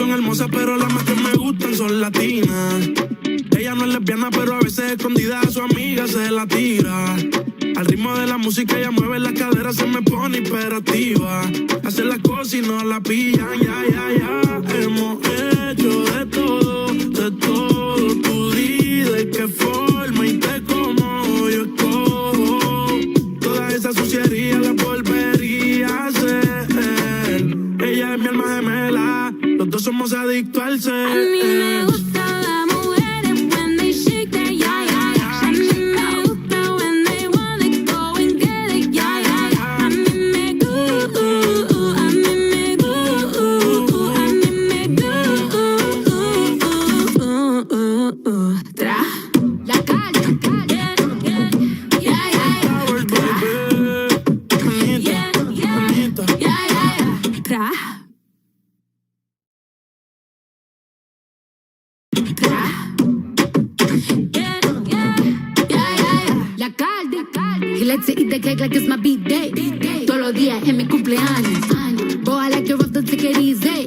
son hermosas, pero las más que me gustan son latinas. Ella no es lesbiana, pero a veces escondida a su amiga se la tira. Al ritmo de la música ella mueve las caderas, se me pone hiperactiva. Hace las cosas y no la pillan, ya. Hemos hecho de todo, de todo. Tú di de qué forma y te como yo escojo. Toda esa suciería la volvería a hacer. Ella es mi alma gemela, los dos somos adictos al ser. A mí me gusta la mujeres when they shake that ya. A mí me gusta when they wanna go and get it ya. A mí me gusta, a mí me gusta, a mí me gusta. Tra la calle, tra. La calde, he likes to eat the cake like it's my B-day. Todos los días en mi cumpleaños. Boy, I like it rough, don't take it easy.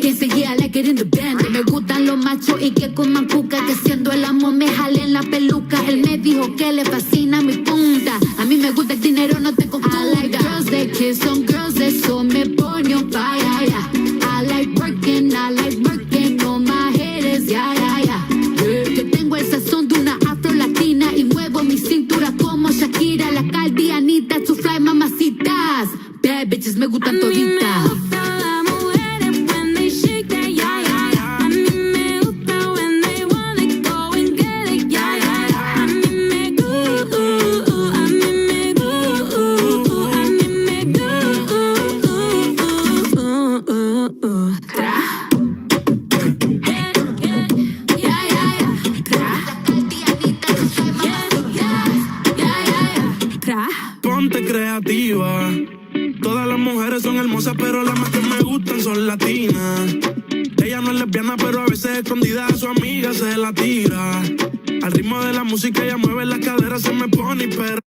Quien se yeah, I like it in the band. Me gustan los machos y que coman cuca. Que siendo el amo me jalen la peluca. Él me dijo que le fascina mi punta. A mí me gusta el dinero, no te confunda. I like girls that kiss on girls, eso me pone on fire. I like working on my haters, yeah. Yo tengo el sazón de una afro-latina y muevo mi cintura como Shakira, la caldianita, su fly mamacitas. Bad bitches me gustan toditas. Ponte creativa. Todas las mujeres son hermosas, pero las más que me gustan son latinas. Ella no es lesbiana, pero a veces escondida a su amiga se la tira. Al ritmo de la música ella mueve las caderas, se me pone hiper.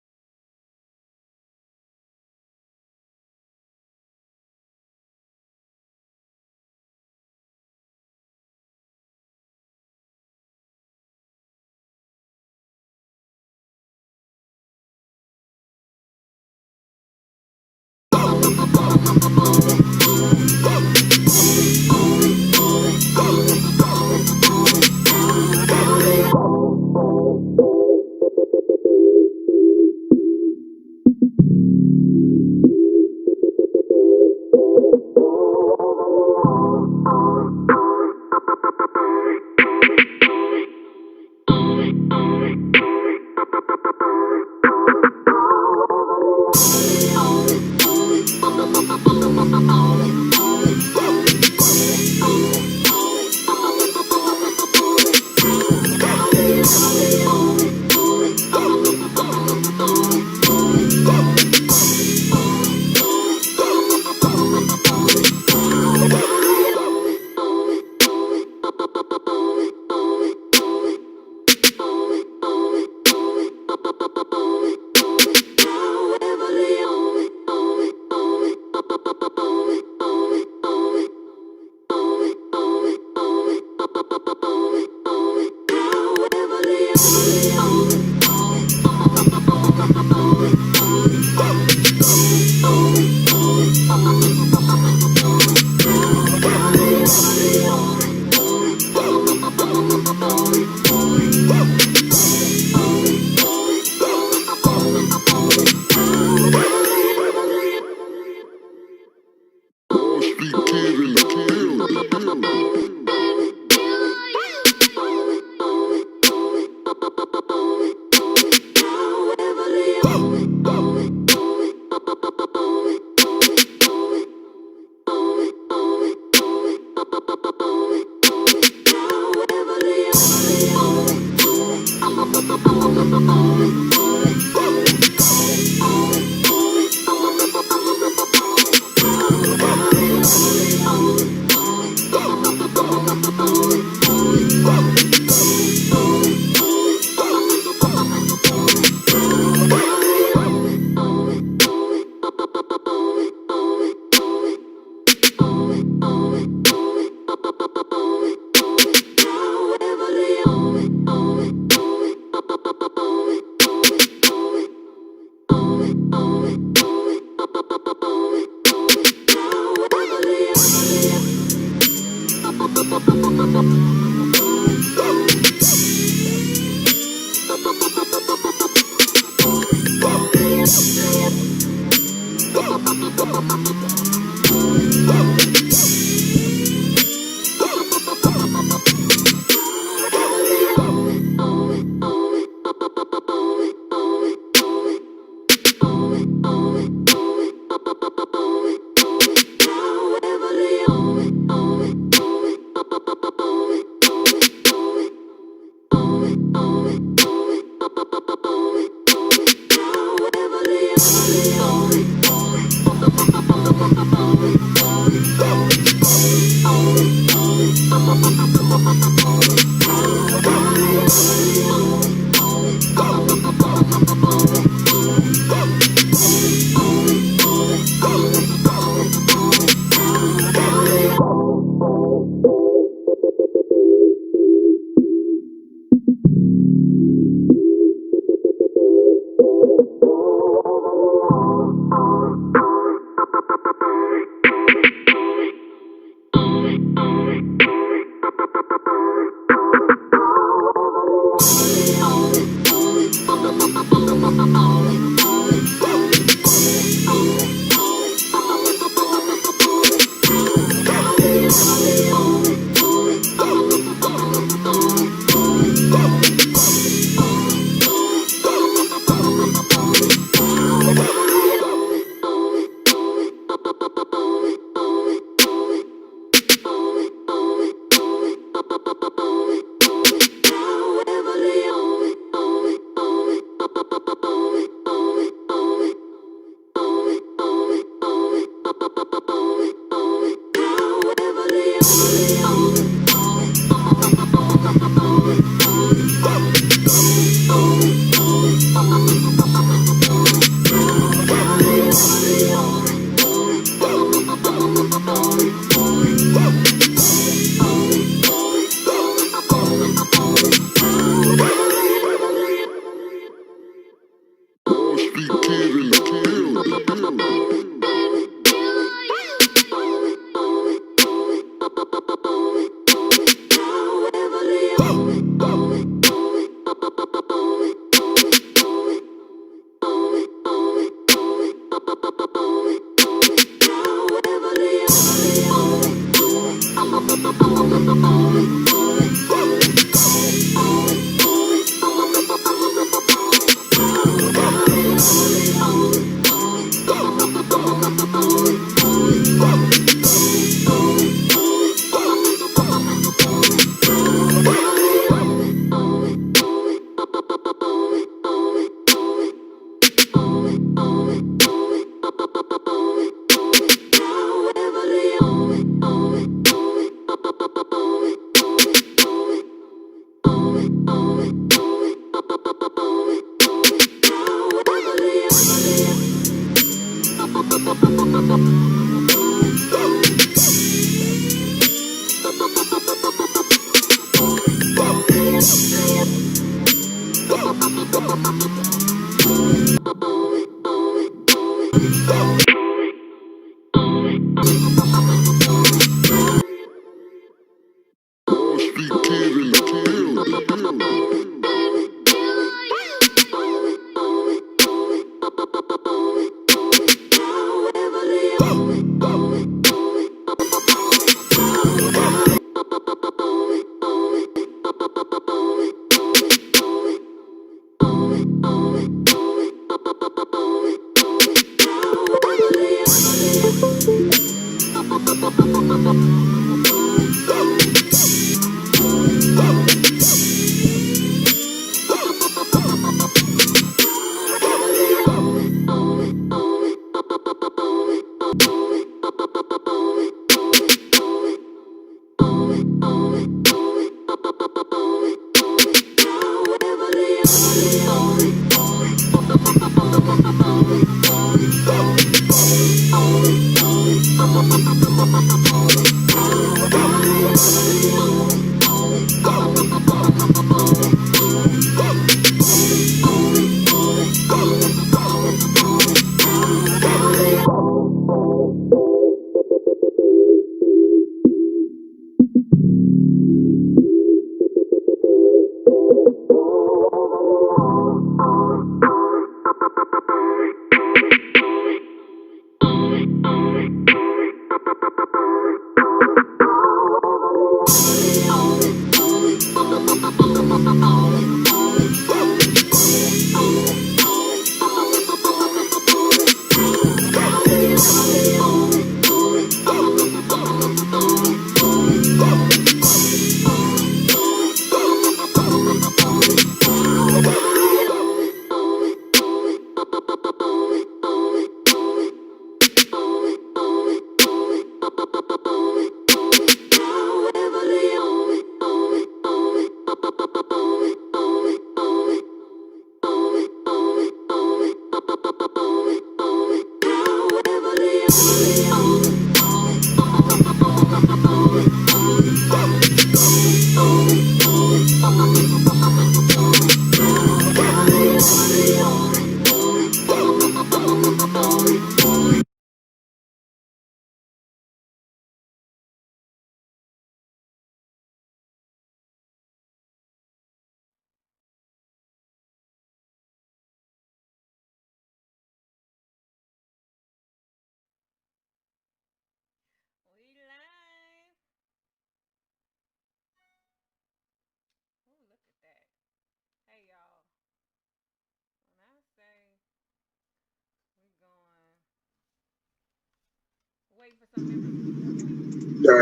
Yeah,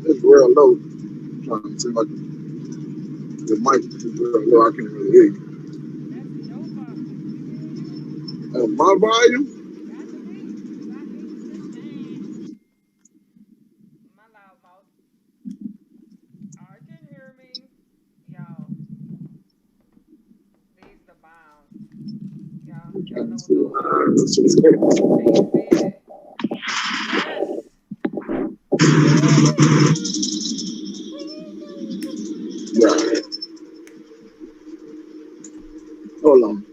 it's real low. I'm trying to see like the mic is real low. I can't really hear you. My volume? I'm trying to see. Right. Hold on.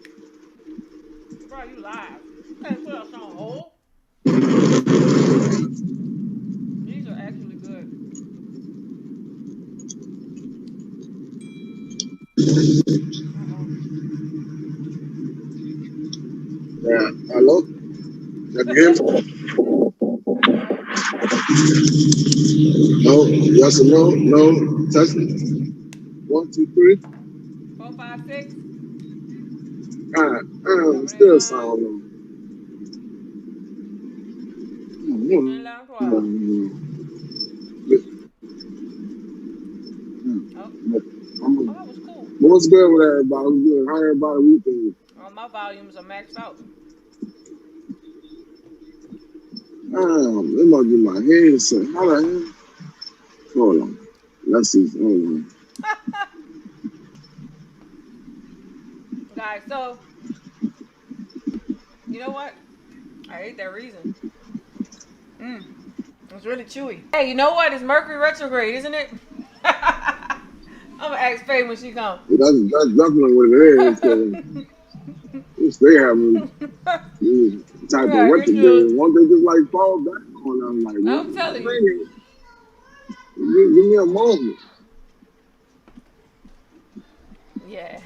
Bro, you live. Can't put us on hold. These are actually good. Uh-oh. Yeah. Hello? Can you hear me? I can hear you. No? Yes or no? No? Testing? 1, 2, 3. 4, 5, 6. Double Still line. sound low. 11, 12. Oh, that was cool. What's good with everybody? What's good? How everybody weekend? My volumes are maxed out. It must be my headset. How the hell? Hold on. Let's see. Hold on. Guys, so, you know what? I ate that reason. It's really chewy. Hey, you know what? It's Mercury retrograde, isn't it? I'm gonna ask Faye when she comes. That's definitely what it is. Because they having type of Yeah, what to issues. do. Won't they just like fall back on them? Like, I'm telling you. man, give me a moment. Yeah.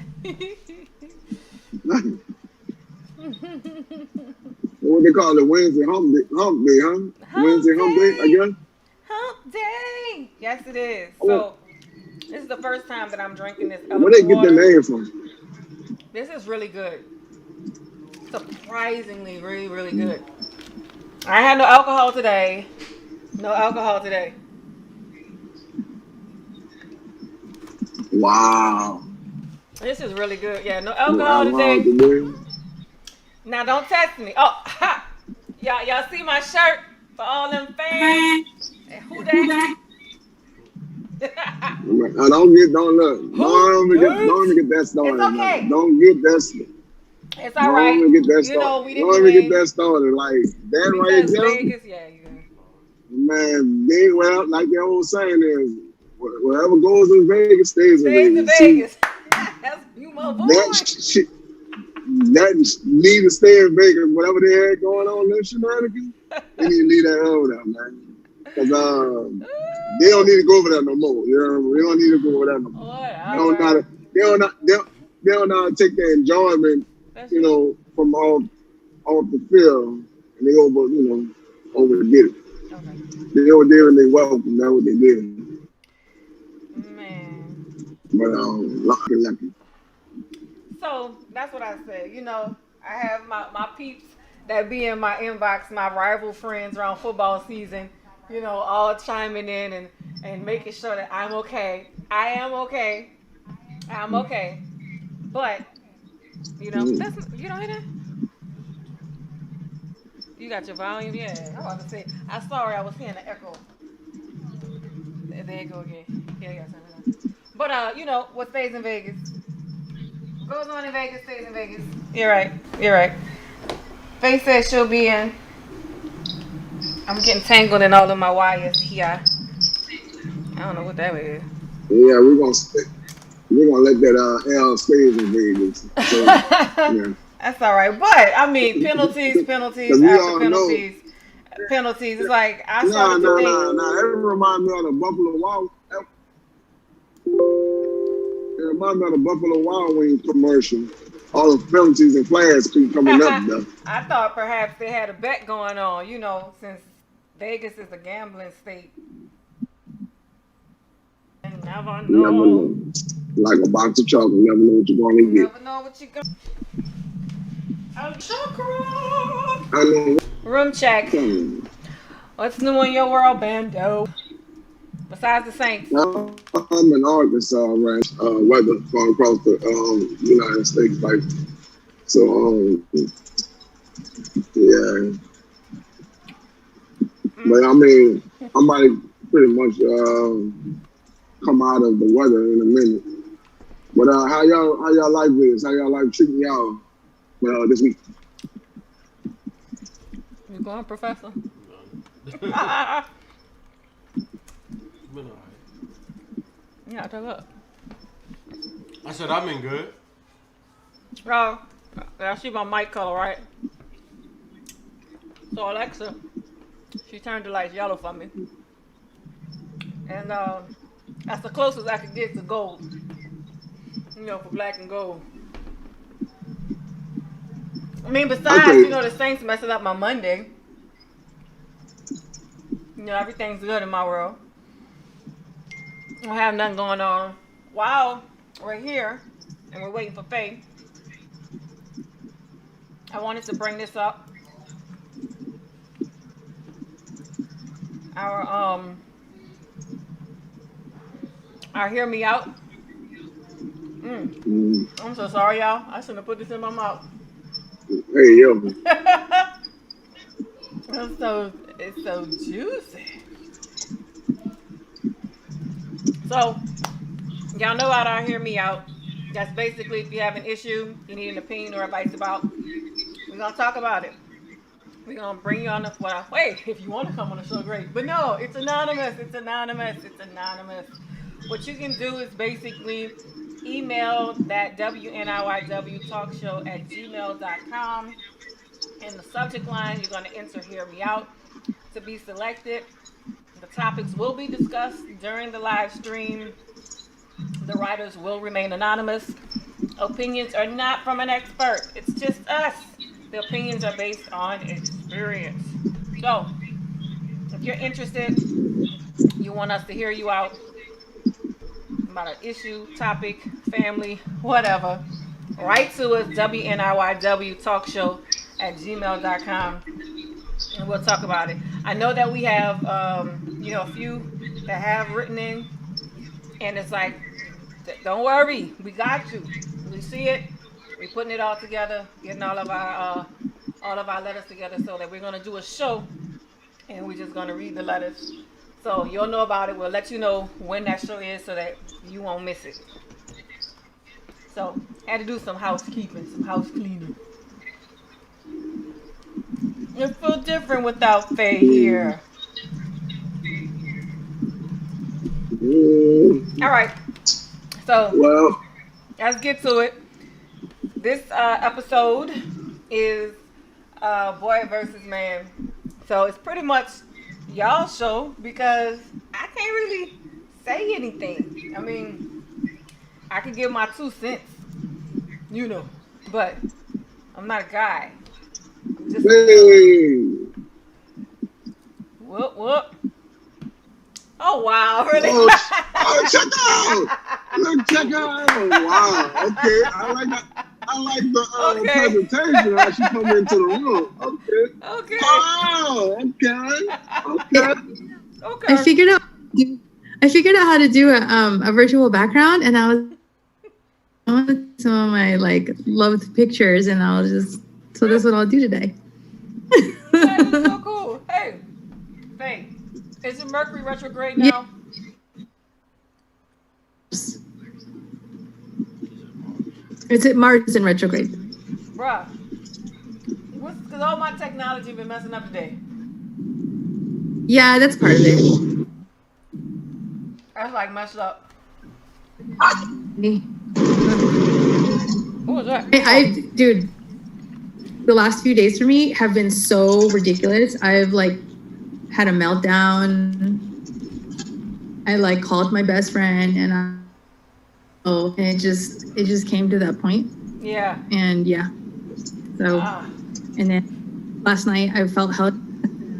What they call it? Wednesday hump day, huh? Hump Wednesday hump day, I day. guess. Hump day. Yes, it is. Oh, So, this is the first time that I'm drinking this where they element get their water. name from? This is really good. Surprisingly, really, really good. I had no alcohol today. No alcohol today. Wow. This is really good. Yeah, no No alcohol alcohol today. today. Now don't test me. Oh, ha! Y'all see my shirt for all them fans? And who that? I don't look. Who Don't even that? get that It's started, man. okay. Don't get that. It's all Don't right. even get that You know started. we Don't didn't even get win that started. Like that right because there, Vegas. Yeah, you know. man. Well, like the old saying is, whatever goes in Vegas stays in Stays to Vegas. See, Vegas. That's you, my that boy. shit, that need to stay in Vegas. Whatever they had going on, them shenanigans, they need to leave that over there, man. Because they don't need to go over there no more. You know, they don't need to go over there no more. They don't know how Whatever. to, they don't know how to take their enjoyment, That's it. from off the field, and they overdid it. Okay. They overdid and they welcome. That's what they did. Man. But lucky. So that's what I said. You know, I have my peeps that be in my inbox, my rival friends around football season, you know, all chiming in and making sure that I'm okay. I am okay. I'm okay. But, you know, that's you don't hear that? You got your volume? Yeah. I'm about to say, I'm sorry I was hearing the echo. There you go again. Yeah, I got something. But you know, what stays in Vegas? What goes on in Vegas stays in Vegas. You're right. You're right. Faye says she'll be in. I'm getting tangled in all of my wires here. I don't know what that is. Yeah, we're gonna let that L stays in Vegas. So yeah, That's all right. But I mean, penalties, because penalties we after all know. penalties, penalties. It's like I Nah, started to nah, think. nah, nah. That remind me of the Buffalo Wild. It remind me of the Buffalo Wild Wings commercial. All the penalties and flags keep coming up though. I thought perhaps they had a bet going on. You know, since Vegas is a gambling state. You never You never know. know. Like a box of chocolate, you never know what you're You gonna get. never know what you're gonna. Oh, chakra. I know. Room check. What's new in your world, Bando? Besides the Saints. I'm in Arkansas, right? Weather going across the United States, like so. Yeah, but I mean, I might pretty much come out of the weather in a minute. But how y'all like this? How y'all like treating y'all this week? You going, Professor? Been alright. Yeah, talk up. I said I've been good. Oh, I see my mic color, right? So Alexa, she turned the lights yellow for me. And that's the closest I could get to gold. You know, for black and gold. I mean, besides, Okay. you know, the Saints messing up my Monday. You know, everything's good in my world. I don't have nothing going on. While we're here and we're waiting for Faye, I wanted to bring this up. Our hear me out. I'm so sorry, y'all. I shouldn't have put this in my mouth. Hey yo. It's so juicy. So, y'all know how to hear me out. That's basically if you have an issue, you need an opinion or advice about, we're going to talk about it. We're going to bring you on the, well, wait, if you want to come on the show, great. But no, it's anonymous. It's anonymous. It's anonymous. What you can do is basically email that WNIYW talk show at gmail.com. In the subject line, you're going to enter Hear Me Out to be selected. The topics will be discussed during the live stream. The writers will remain anonymous. Opinions are not from an expert. It's just us. The opinions are based on experience. So, if you're interested, you want us to hear you out about an issue, topic, family, whatever, write to us, WNIYW talk show at gmail.com, and we'll talk about it. I know that we have, a few that have written in, and it's like, don't worry, we got you. We see it. We're putting it all together, getting all of our letters together, so that we're gonna do a show, and we're just gonna read the letters. So you'll know about it. We'll let you know when that show is, so that you won't miss it. So had to do some housekeeping, some house cleaning. It feels different without Faye here. All right. So Well, let's get to it. This episode is boy versus man. So it's pretty much y'all's show because I can't really say anything. I mean, I could give my 2 cents, but I'm not a guy. I'm just whoop. Oh wow, really? Oh, check out! Look, check out! Oh, wow. Okay, I like the presentation. How she come into the room. Okay. Oh, okay. I figured out how to do a virtual background, and I wanted some of my loved pictures, and so that's what I'll do today. That is so cool. Hey, Faye, is it Mercury retrograde now? It's at Mars in retrograde. Bruh, because all my technology been messing up today. Yeah, that's part of it. That's messed up. Me. What was that? Dude, the last few days for me have been so ridiculous. I've had a meltdown. I called my best friend and it just came to that point. Yeah. And yeah. So and then last night I felt held.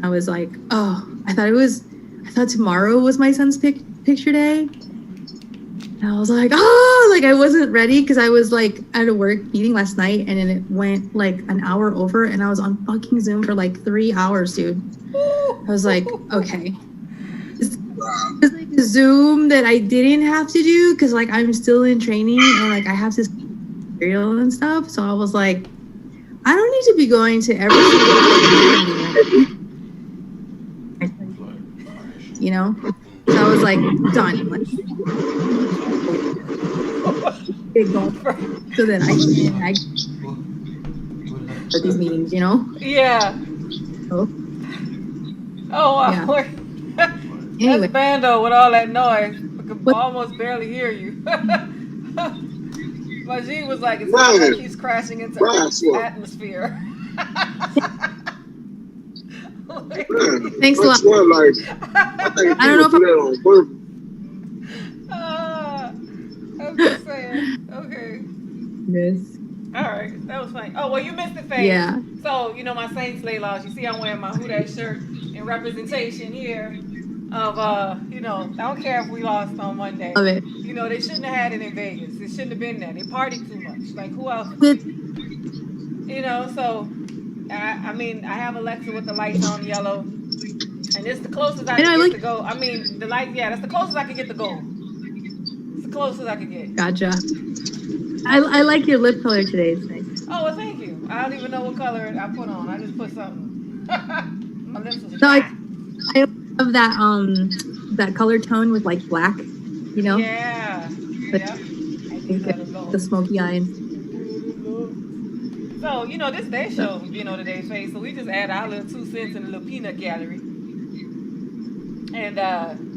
I was like, oh, I thought tomorrow was my son's picture day. And I was like, oh, like I wasn't ready because I was like at a work meeting last night and then it went like an hour over and I was on fucking Zoom for like 3 hours, dude. I was like, okay. It's like a Zoom that I didn't have to do because like I'm still in training and like I have this material and stuff. So I was like, I don't need to be going to every single you know? So I was like, done. Like, big goal. So then I for these meetings, you know? Yeah. So, Oh, wow. Yeah. That's Anyway. Bando with all that noise. I could almost barely hear you. Majid was like, it sounds like he's crashing into Earth's atmosphere. Thanks a lot. Like, I don't know if on purpose. I'm just saying. Okay. Yes. All right. That was funny. Oh, well, you missed it, Faye. Yeah. So, you know, my Saints Lay Laws. You see I'm wearing my Who Dat shirt in representation here of, you know, I don't care if we lost on Monday. Love it. You know, they shouldn't have had it in Vegas. It shouldn't have been there. They partied too much. Like, who else? You know, so, I mean, I have Alexa with the lights on yellow. And it's the closest I can get to go. I mean, the light, yeah, that's the closest I can get to go. It's the closest I can get. Gotcha. I like your lip color today. It's nice. Oh, well, thank you. I don't even know what color I put on. I just put something. My lips was No, dry. I love that color tone with like black, you know? Yeah. But Yeah. I think the smoky eyes. So, you know, this day show, you know, today's face. So we just add our little 2 cents in the little peanut gallery. And,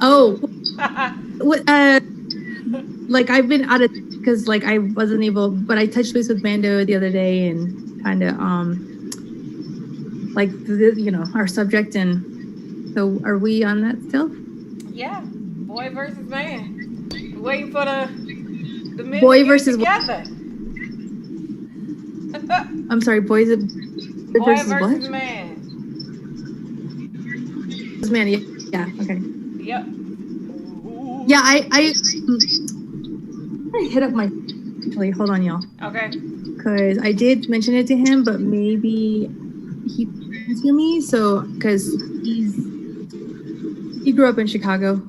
oh, what, like I've been out of, because like I wasn't able, but I touched base with Bando the other day and kind of, like, you know, our subject. And so are we on that still? Yeah. Boy versus man. We're waiting for the men boy to get versus together. I'm sorry, boy versus what? Man. Man, yeah, okay. Yep. Yeah, I hit up my, actually, hold on, y'all. Okay. Because I did mention it to him, but maybe he didn't hear me. So, because he grew up in Chicago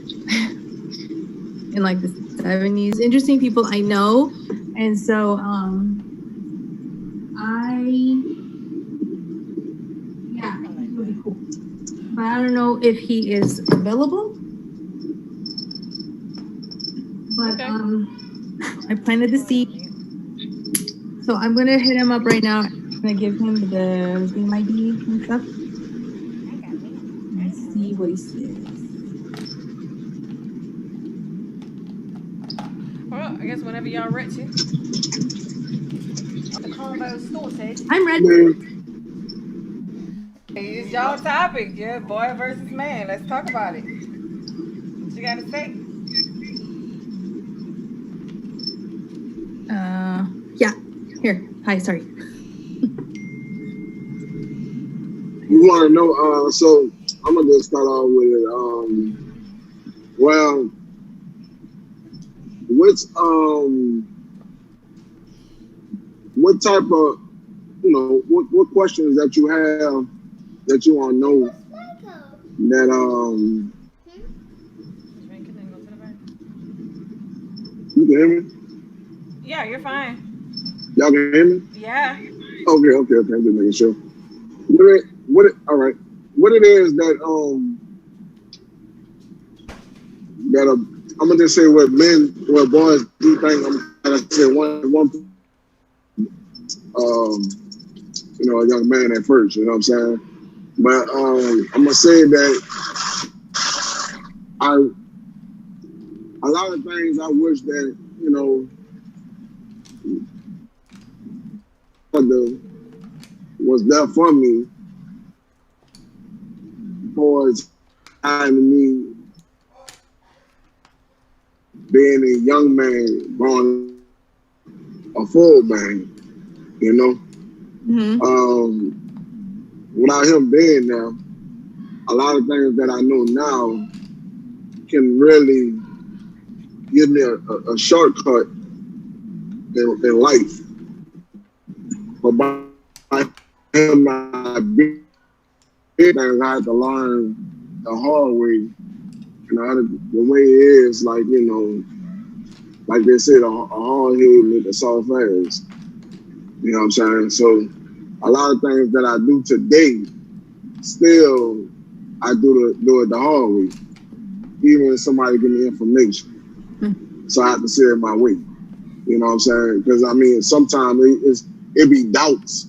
in like the 70s. Interesting people I know. And so, yeah, he's really cool. But I don't know if he is available. But Okay. I planted the seed. So I'm gonna hit him up right now. I'm gonna give him the Zoom ID and stuff. And see what he says. Well, I guess whenever y'all ready. The convo started. I'm ready. It's y'all topic, yeah, boy versus man. Let's talk about it. What you gotta say? Yeah. Here. Hi. Sorry. You want to know? So I'm gonna just start off with it. Well, what type of, you know, what questions that you have that you want to know that you can hear me? Yeah, you're fine. Y'all can hear me? Yeah. Okay. I'm just making sure. All right. What it is that I'm gonna just say what boys do think. I'm gonna say one you know, a young man at first. You know what I'm saying? But I'm gonna say that a lot of things I wish that, you know, was there for me for time to me being a young man, growing a full man, you know. Mm-hmm. Without him being there, a lot of things that I know now can really give me a shortcut in life. But by him not being there, I had to learn the hard way. You know, the way it is, like, you know, like they said, a hard head make a soft ass. You know what I'm saying? So a lot of things that I do today, still I do it the hard way. Even when somebody give me information. So I have to say it my way. You know what I'm saying? Because I mean, sometimes it be doubts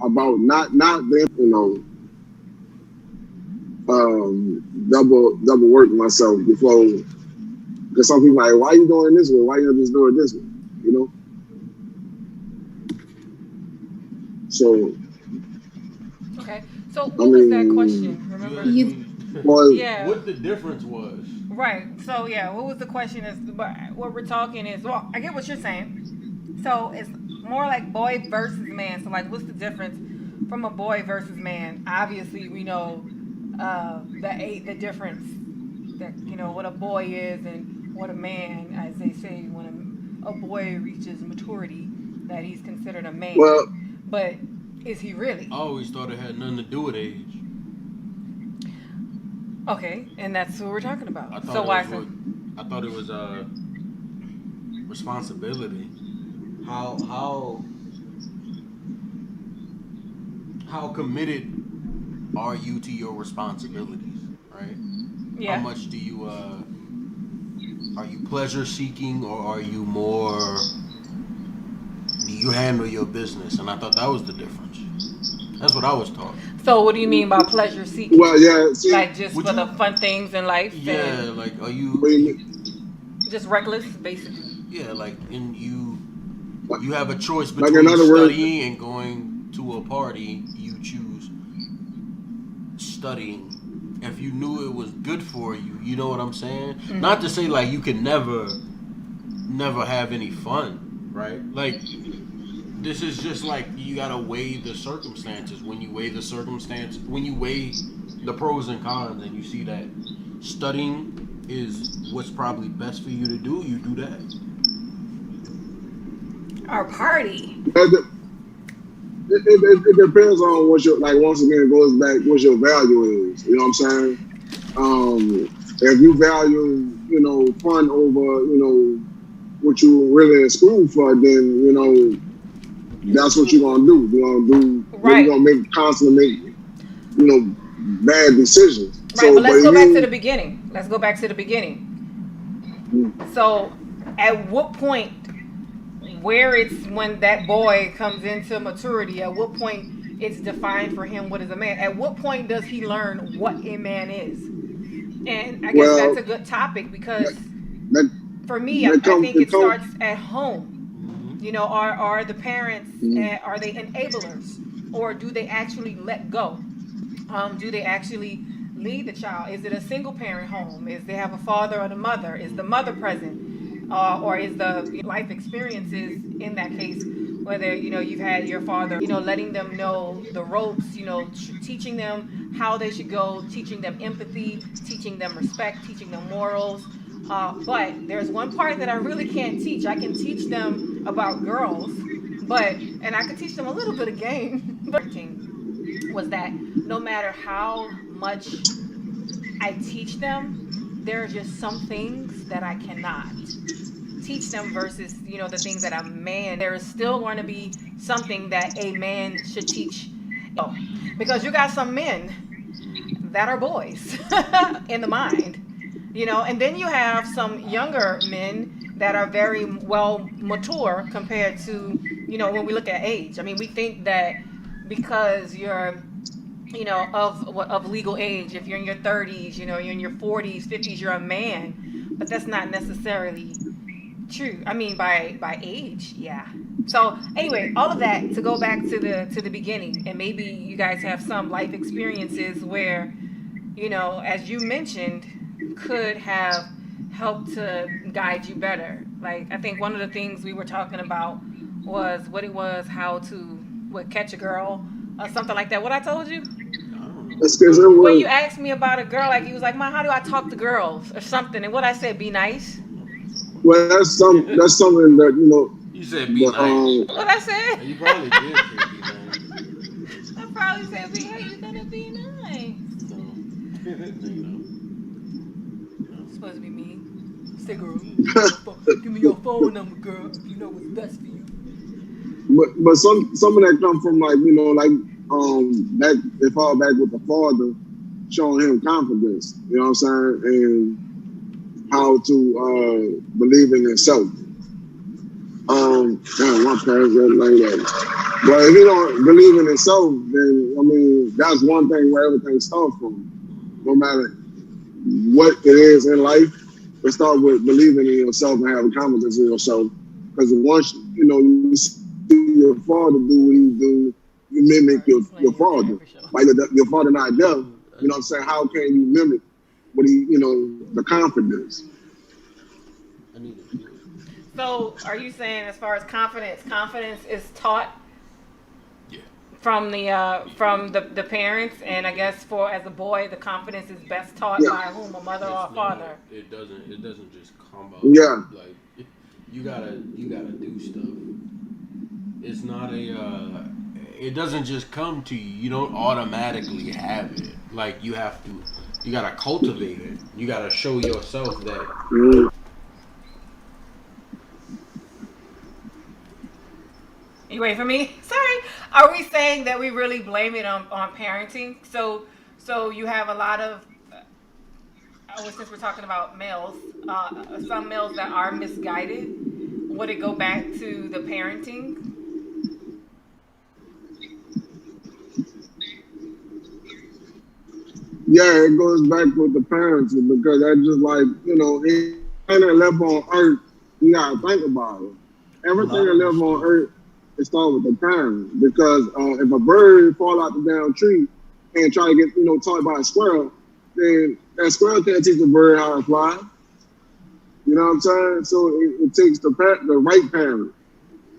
about not them, you know, double work myself before. Because some people are like, why you doing this way? Why you not just do it this way? You know? So. Okay. So what was that question? Remember? Yeah. What the difference was. Right. So yeah, what was the question? Is what we're talking is, well, I get what you're saying. So it's more like boy versus man. So like, what's the difference from a boy versus man? Obviously, we know the difference that, you know, what a boy is and what a man, as they say, when a boy reaches maturity, that he's considered a man. Well, but is he really? I always thought it had nothing to do with age. Okay, and that's what we're talking about. I thought it was responsibility. How committed are you to your responsibilities, right? Yeah. How much do you are you pleasure seeking, or are you more, do you handle your business? And I thought that was the difference. That's what I was taught. So what do you mean by pleasure seeking? Well, yeah, see, like just for the fun things in life? Yeah, like are you just reckless, basically? Yeah, like you have a choice between studying and going to a party. You choose studying. If you knew it was good for you, you know what I'm saying? Mm-hmm. Not to say like you can never have any fun, right? Like, this is just like, you gotta weigh the circumstances. When you weigh the pros and cons, and you see that studying is what's probably best for you to do, you do that. Our party. It depends on what your, like, once again, it goes back what your value is. You know what I'm saying? If you value, you know, fun over, you know, what you really in school for, then, you know, that's what you're gonna do. You're gonna do. Right. You're gonna constantly make, you know, bad decisions. Right. So, but let's go back to the beginning. Mm-hmm. So, at what point, when that boy comes into maturity, at what point it's defined for him what is a man? At what point does he learn what a man is? And I guess that's a good topic, because for me, I think it starts at home. You know, are the parents, are they enablers, or do they actually let go? Do they actually lead the child? Is it a single parent home? Is they have a father or a mother? Is the mother present? Or is the life experiences in that case, whether, you know, you've had your father, you know, letting them know the ropes, you know, teaching them how they should go, teaching them empathy, teaching them respect, teaching them morals. But there's one part that I really can't teach. I can teach them about girls, and I can teach them a little bit of game. Was that no matter how much I teach them, there are just some things that I cannot teach them versus, you know, the things that a man, there is still going to be something that a man should teach. Because you got some men that are boys in the mind, you know, and then you have some younger men that are very well mature compared to, you know, when we look at age. I mean, we think that because you're, you know, of legal age, if you're in your 30s, you know, you're in your 40s, 50s, you're a man, but that's not necessarily true. I mean, by age, yeah. So anyway, all of that to go back to the beginning, and maybe you guys have some life experiences where, you know, as you mentioned, could have helped to guide you better. Like, I think one of the things we were talking about was how to catch a girl or something like that. What I told you? When you asked me about a girl, like, he was like, "Ma, how do I talk to girls?" or something, and what I said, be nice. Well, that's something that You said be the nice. What I said? You probably did say be nice. I probably said, "Be hey, you gotta be nice." No. No. It's supposed to be me. Say, girl, give me your phone number, girl, if you know what's best for you. but some of that come from like like back they fall back with the father showing him confidence. You know what I'm saying, and how to believe in himself. Damn, my parents didn't like that. But if you don't believe in himself, then I mean that's one thing where everything starts from. No matter what it is in life, it starts with believing in yourself and having confidence in yourself. Because once you see your father do what he do, you mimic your father. Like your father not there, you know what I'm saying? How can you mimic what the confidence? I need to do it. So, are you saying, as far as confidence is taught Yeah. from the parents, and I guess for as a boy, the confidence is best taught Yeah. by whom, a mother or a father? It doesn't just come out. Yeah. Like you gotta do stuff. It's not it doesn't just come to you. You don't automatically have it. Like you gotta cultivate it. You gotta show yourself that. Mm. You wait for me? Sorry. Are we saying that we really blame it on parenting? So you have a lot of, since we're talking about males, some males that are misguided. Would it go back to the parenting? Yeah, it goes back with the parents because that's just like, anything that live on earth, you gotta think about it. Everything that live on earth, it starts with the parents. Because if a bird fall out the damn tree and try to get, taught by a squirrel, then that squirrel can't teach the bird how to fly. You know what I'm saying? So it takes the right parent.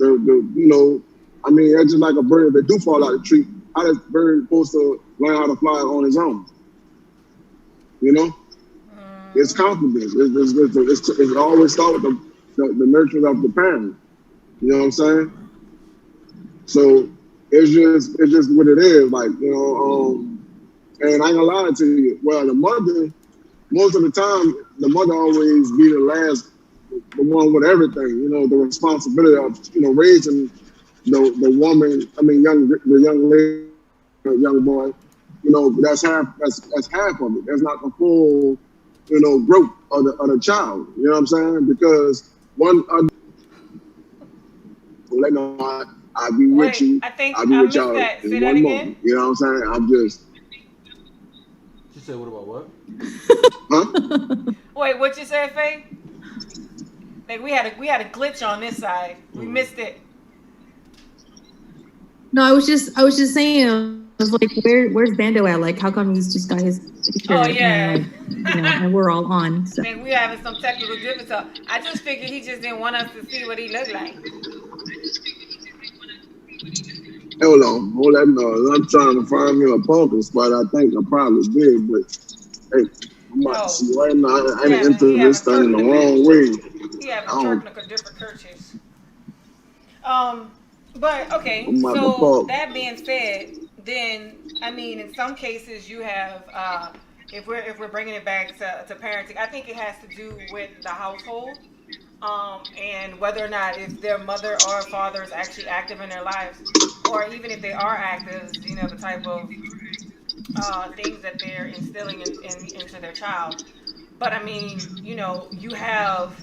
I mean, it's just like a bird that do fall out the tree. How does the bird supposed to learn how to fly on his own? It's confidence. It's always start with the nurturing of the parent. You know what I'm saying? So it's just what it is. Like, and I ain't gonna lie to you. Well, the mother, most of the time, the mother always be the one with everything. The responsibility of raising the woman. I mean, the young lady, young boy. That's half of it. That's not the full growth of the child. You know what I'm saying? Because let know I'll be with Wait, you. I think I'll be I with missed y'all that. Say in that 1 again. month. You know what I'm saying? I'm just, She said, "What about what?" huh? Wait, what you said, Faye? Like we had a glitch on this side. We missed it. No, I was just saying, I was like, where's Bando at? Like, how come he's just got his picture Oh yeah. and like, and we're all on. So. I think we having some technical difficulty. I just figured he just didn't want us to see what he looked like. Hold on, hold that noise. I'm trying to find me a parking spot. I think I probably did, but hey, I'm about to see right now. I didn't enter this thing the wrong way. He having technical difficulties. But okay. I'm about to So park. that being said, then I mean, in some cases you have, if we're bringing it back to parenting, I think it has to do with the household. And whether or not if their mother or father is actually active in their lives, or even if they are active, the type of things that they're instilling into their child. But I mean, you have,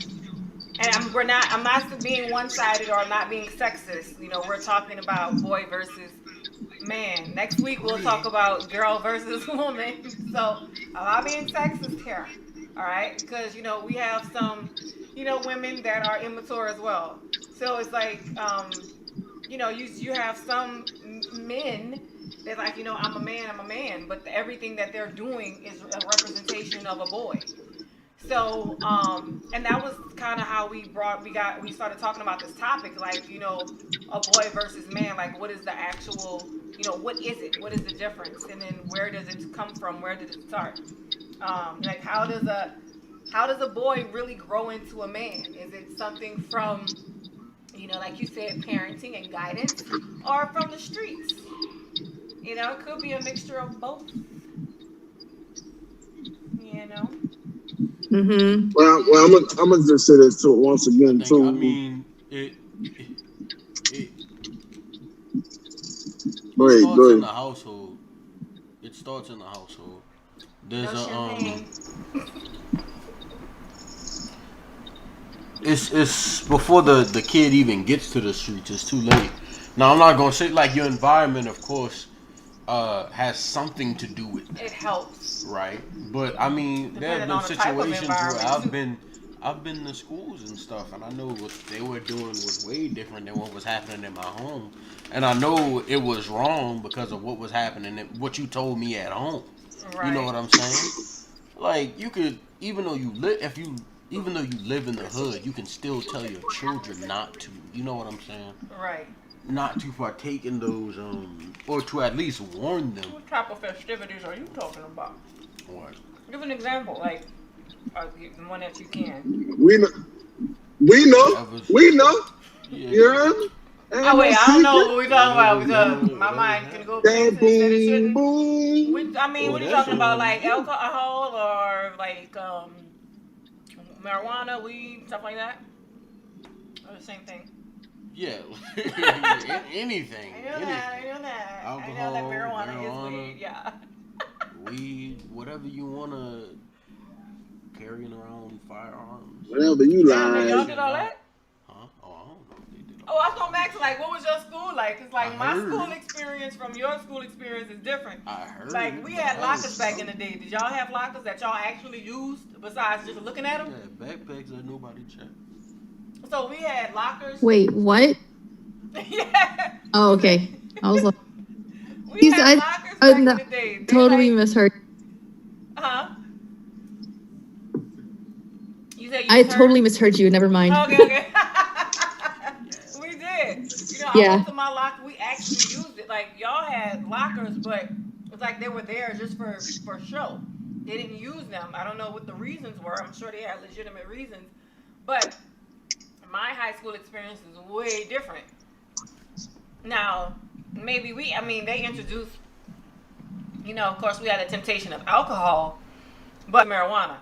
and I'm not being one-sided, or I'm not being sexist. We're talking about boy versus man. Next week we'll talk about girl versus woman. So I'm not being sexist here. All right, because we have some, women that are immature as well. So it's like, you have some men that like, I'm a man, but everything that they're doing is a representation of a boy. So, and that was kind of how we started talking about this topic, like, a boy versus man, like what is the actual, what is it? What is the difference? And then where does it come from? Where did it start? Like how does how does a boy really grow into a man? Is it something from, like you said, parenting and guidance, or from the streets? It could be a mixture of both. You know. Mm-hmm. Well, I'm gonna just say this too once again I too. mean, it Go starts in ahead. the household. It starts in the household. There's No a champagne. It's before the kid even gets to the streets. It's too late. Now I'm not gonna say like your environment, of course, has something to do with It that, helps. right? But I mean, there have Depending been on the type of situations where environment. I've been to schools and stuff, and I know what they were doing was way different than what was happening in my home, and I know it was wrong because of what was happening, what you told me at home. Right. You know what I'm saying? Like you could, even though you live in the hood, you can still tell your children not to. You know what I'm saying? Right. Not to partake in those, or to at least warn them. What type of festivities are you talking about? What? Give an example, like the one that you can. We know. Yeah. You heard me? Oh wait, I don't know what we're talking about because my mind can go places that it shouldn't. Boom. What are you talking about? Like alcohol or like marijuana, weed, stuff like that? Or the same thing? Yeah. Anything. I know that. Alcohol, I know that marijuana is weed. Yeah. Weed, whatever you wanna carrying around firearms. Whatever you like. Y'all did all that? Huh? Oh, I don't know if they did. I was gonna ask, like, what was your school like? Cause like my heard. school experience from your school experience is different. I heard. Like we had lockers back in the day. Did y'all have lockers that y'all actually used besides just looking at them? Yeah, backpacks that nobody checked. So we had lockers. Wait, what? Yeah. Oh, okay. I was like, We had lockers back in the day. They totally misheard. Huh? You said you I misheard? totally misheard you. Never mind. Okay. We did. I went to my locker. We actually used it. Like y'all had lockers, but it's like they were there just for show. They didn't use them. I don't know what the reasons were. I'm sure they had legitimate reasons, but my high school experience is way different. Now, maybe they introduced, of course we had the temptation of alcohol, but marijuana.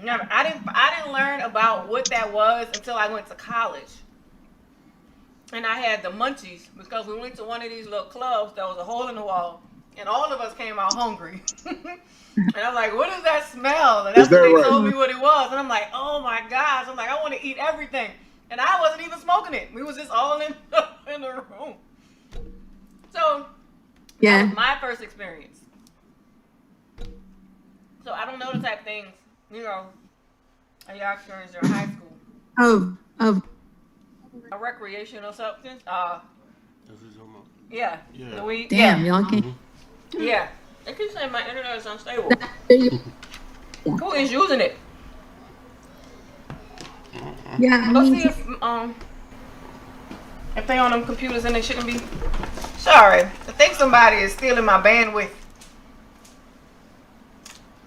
Never. I didn't learn about what that was until I went to college. And I had the munchies because we went to one of these little clubs that was a hole in the wall, and all of us came out hungry. And I'm like, what is that smell? And that's when they told me what it was. And I'm like, oh my gosh. I'm like, I want to eat everything. And I wasn't even smoking it. We was just all in the room. So Yeah. that was my first experience. So I don't know the type of things, y'all experienced during high school. Of A recreational substance. That's what you're talking about. Yeah. Yeah. The weed. damn, Yeah. y'all can't. Yeah. They keep saying my internet is unstable. Yeah, Who is using it? I Go mean, see if they on them computers and they shouldn't be. Sorry, I think somebody is stealing my bandwidth.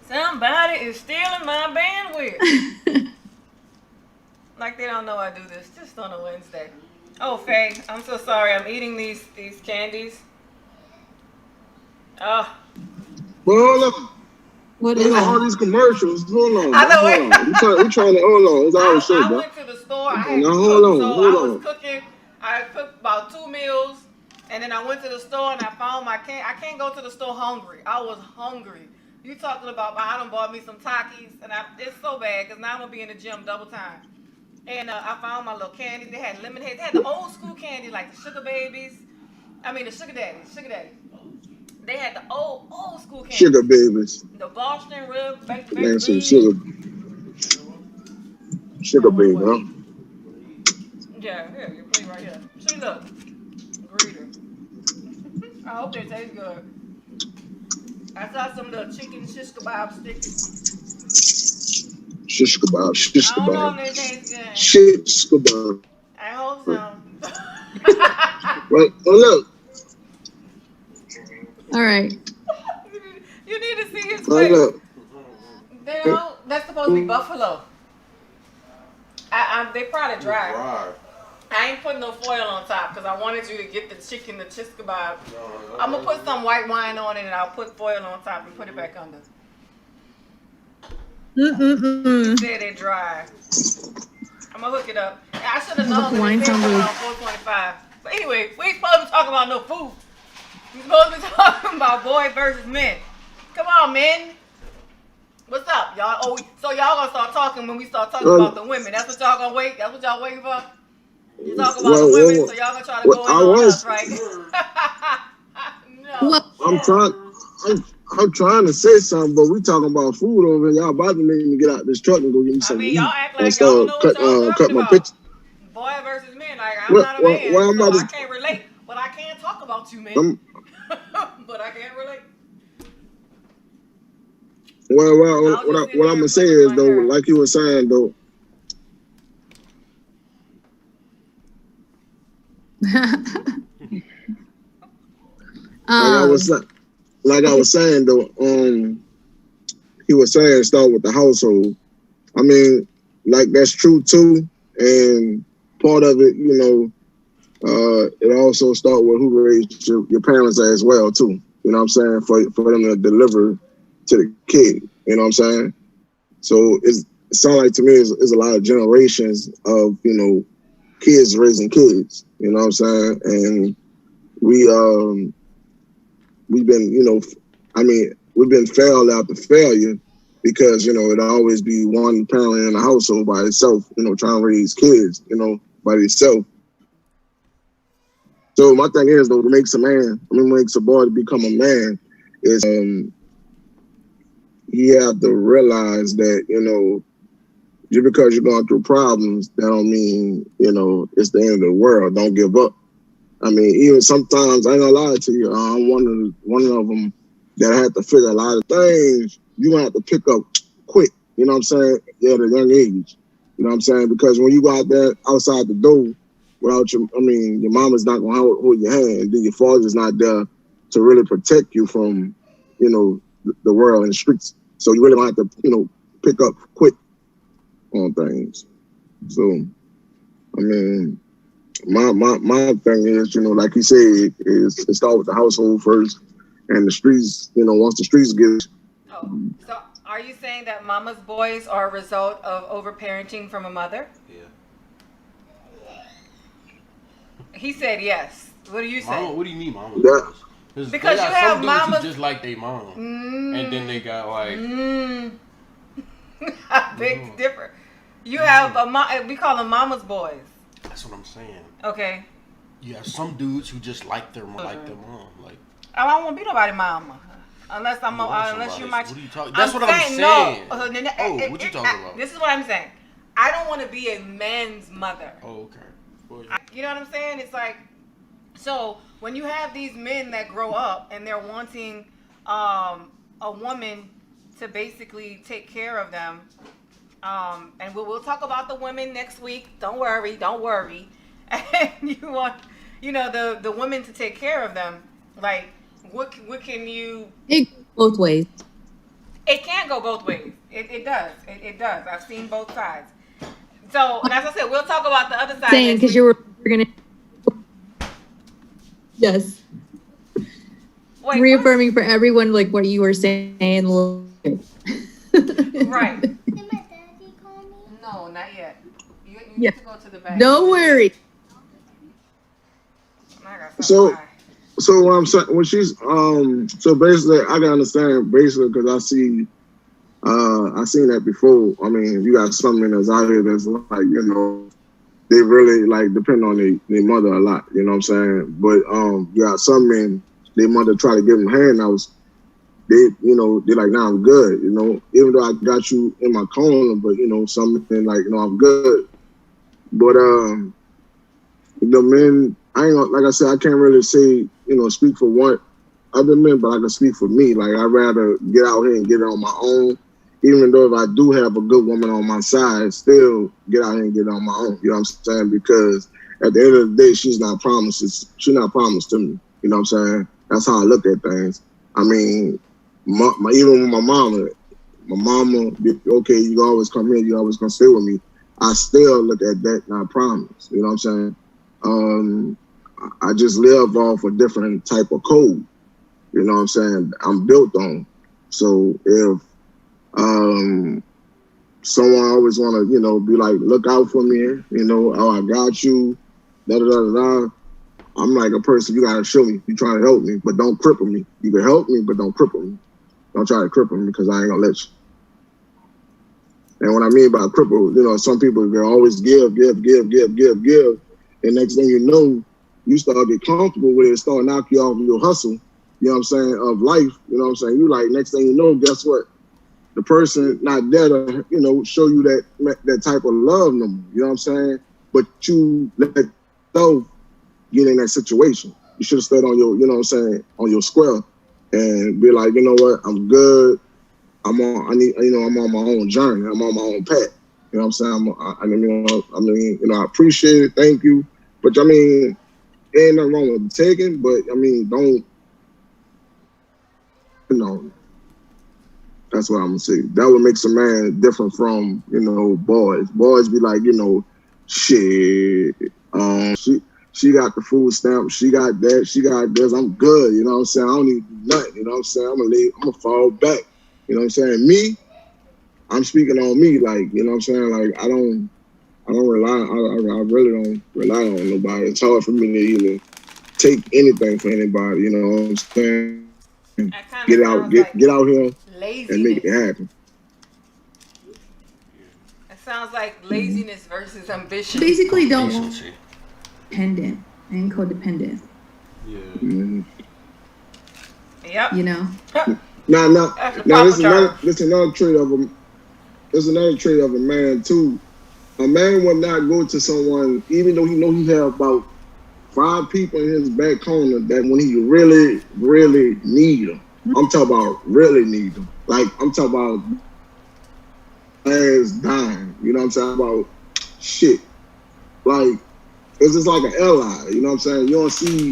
Somebody is stealing my bandwidth. Like they don't know I do this just on a Wednesday. Oh, Faye, I'm so sorry. I'm eating these candies. Oh. Well, hold on. what Look is at all that? these commercials. Hold on. I know Hold on. We trying to hold on. It's all shit, I bro. went to the store. I had Now, to hold cook, on, so hold I was on. cooking. I cooked about 2 meals, and then I went to the store and I found I can't go to the store hungry. I was hungry. You talking about? I done bought me some Takis, and it's so bad because now I'm gonna be in the gym double time. And I found my little candy. They had lemonade. They had the old school candy like the sugar babies. I mean the sugar daddies. They had the old school candy. Sugar babies. The Boston rib, baked Man, some beans. sugar baby, huh? Yeah, here, your plate right here. See, look. Greeter. I hope they taste good. I saw some little chicken shish kebab sticks. Shish kebab. Shish I don't know kebab. if they taste good. Shish kebab. I hope so. Right. Oh, look. All right. You need to see his Oh, face. look. They don't. That's supposed to be buffalo. They probably dry. I ain't putting no foil on top because I wanted you to get the chicken, the chisk kebab. I'm going to put some white wine on it and I'll put foil on top and put it back under. You said it dry. I'm going to hook it up. I should have known that it said something on 425. But anyway, we ain't supposed to be talking about no food. We supposed to be talking about boy versus men. Come on, men. What's up, y'all? Oh, so y'all gonna start talking when we start talking about the women. That's what y'all gonna wait? That's what y'all waiting for? You talk about the women, so y'all gonna try to go in on us, right? No. I'm trying to say something, but we talking about food over here. Y'all about to make me get out this truck and go get me something. Y'all act like y'all know what y'all talking about. Boy versus men. Like, I'm not a man, so I can't relate. But I can talk about you, man. But I can't relate. Well, what I'm gonna say is though, like you were saying though. Like I was saying though, he was saying start with the household. I mean, like that's true too, and part of it, it also start with who raised your parents as well too. You know what I'm saying? For them to deliver to the kid, you know what I'm saying? So it sounds like to me it's a lot of generations of kids raising kids, you know what I'm saying? And we've been we've been failed after failure because it'll always be one parent in the household by itself, trying to raise kids, by itself. So my thing is though, makes a boy to become a man is you have to realize that, just because you're going through problems, that don't mean, it's the end of the world. Don't give up. I mean, even sometimes, I ain't gonna lie to you, I'm one of them that had to figure a lot of things you're gonna have to pick up quick, you know what I'm saying, at a young age. You know what I'm saying? Because when you go out there outside the door without your mama's not gonna hold your hand, and then your father's not there to really protect you from, the world and the streets. So you really don't have to, pick up quick on things. So, I mean, my thing is, like you said, is to start with the household first, and the streets, once the streets get. Oh, so are you saying that mama's boys are a result of overparenting from a mother? Yeah. He said yes. What do you say? Mama, what do you mean, mama's boys? Because you have mamas just like they mom, and then they got like. Big difference. You have we call them mama's boys. That's what I'm saying. Okay. You have some dudes who just like their mom, like. I don't want to be nobody's mama, unless unless you might. What are you talking? That's what I'm saying. No. What you talking about? This is what I'm saying. I don't want to be a man's mother. Oh, okay. Well, you know what I'm saying? It's like, so when you have these men that grow up and they're wanting a woman to basically take care of them, and we'll talk about the women next week. Don't worry. And you want, the women to take care of them. Like, what can you? It goes both ways. It can go both ways. It does. It does. I've seen both sides. So, and as I said, we'll talk about the other side. Saying because you were gonna. Yes. Wait, reaffirming for everyone like what you were saying. Right. Did my daddy call me? No, not yet. You need to go to the back. Don't worry. So what I'm saying, when she's so basically I can understand basically because I seen that before. I mean, you got some men that's out here that's like, they really like depend on their mother a lot, you know what I'm saying? But you got some men, their mother try to give them handouts. They like, nah, I'm good, even though I got you in my corner, but some men like, I'm good. But the men, I ain't gonna, like I said, I can't really say, speak for one other men, but I can speak for me. Like, I'd rather get out here and get it on my own, even though if I do have a good woman on my side, still get out here and get it on my own. You know what I'm saying? Because at the end of the day, she's not promised to me. You know what I'm saying? That's how I look at things. I mean, even with my mama, my mama, okay, you always come here, you always gonna stay with me. I still look at that and I promise. You know what I'm saying? I just live off a different type of code. You know what I'm saying? I'm built on. So if someone always want to, be like, look out for me, oh, I got you, da da da da. I'm like a person, you gotta show me. You trying to help me, but don't cripple me. You can help me, but don't cripple me. Don't try to cripple me because I ain't gonna let you. And what I mean by cripple, some people can always give. And next thing you know, you start get comfortable with it, start knock you off your hustle, you know what I'm saying, of life. You know what I'm saying? You like, next thing you know, guess what? The person not there to, show you that type of love no more. You know what I'm saying? But you let yourself get in that situation. You should have stayed on your, on your square and be like, you know what, I'm good. I'm on my own journey. I'm on my own path. You know what I'm saying? I appreciate it. Thank you. But I mean, ain't nothing wrong with taking, but I mean, don't, that's what I'm gonna say. That what makes a man different from, boys. Boys be like, shit, she got the food stamp, she got that, she got this, I'm good, you know what I'm saying? I don't need to do nothing, you know what I'm saying? I'm gonna fall back. You know what I'm saying? Me, I'm speaking on me, like, you know what I'm saying? Like, I really don't rely on nobody. It's hard for me to even take anything for anybody, you know what I'm saying? Get out here laziness. and make it happen. It sounds like laziness versus ambition. Basically, don't want dependent and codependent. Yeah. Mm-hmm. Yep. Now, this is another trait of a. There's another trait of a man too. A man would not go to someone, even though he have about 5 people in his back corner that when he really, really need them. I'm talking about really need them. Like, I'm talking about ass dying. You know what I'm saying? About shit. Like, it's just like an ally. You know what I'm saying? You don't see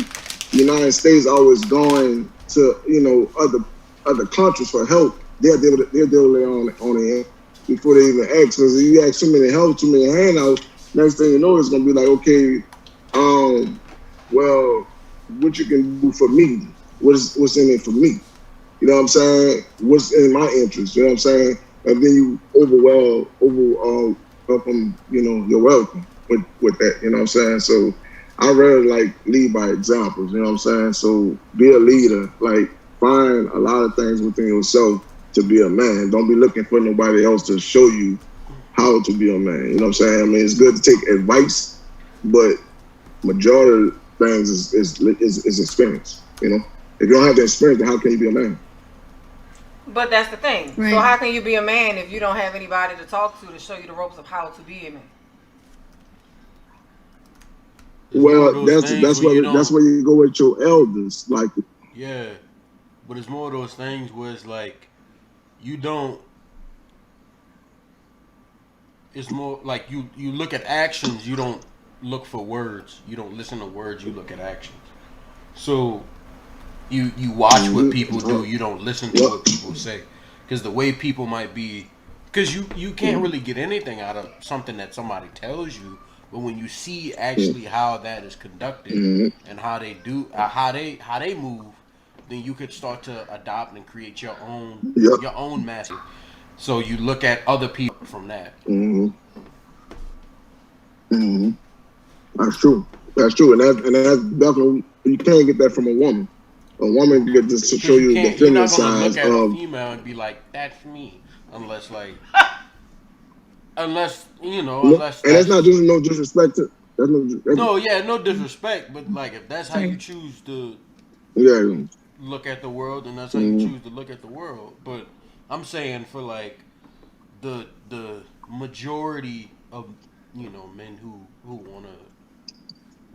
the United States always going to, other countries for help. They'll deal with it on the end before they even ask. Because if you ask too many help, too many handouts, next thing you know, it's gonna be like, okay, well, what you can do for me? What's in it for me? You know what I'm saying? What's in my interest? You know what I'm saying? And then you overwhelm you're welcome with that. You know what I'm saying? So I rather lead by examples. You know what I'm saying? So be a leader. Like, find a lot of things within yourself to be a man. Don't be looking for nobody else to show you how to be a man. You know what I'm saying? I mean, it's good to take advice, but majority of things is experience. You know, if you don't have the experience, then how can you be a man? But that's the thing. Right. So how can you be a man if you don't have anybody to talk to show you the ropes of how to be a man? Well, that's where you go with your elders, like. Yeah, but it's more of those things where it's like you don't. It's more like you look at actions. You don't look for words. You don't listen to words. You look at actions. So you watch what people do. You don't listen to what people say, because the way people might be, because you can't really get anything out of something that somebody tells you. But when you see actually how that is conducted and how they do, how they move, then you could start to adopt and create your own master. So you look at other people from that. That's true, and that's definitely, you can't get that from a woman. A woman can just show you the feminine side. You're not gonna look at a female and be like, "That's me," unless unless. And that's not just no disrespect to. No disrespect, but like if that's how you choose to look at the world, then that's how you choose to look at the world. But I'm saying for like the majority of men who want to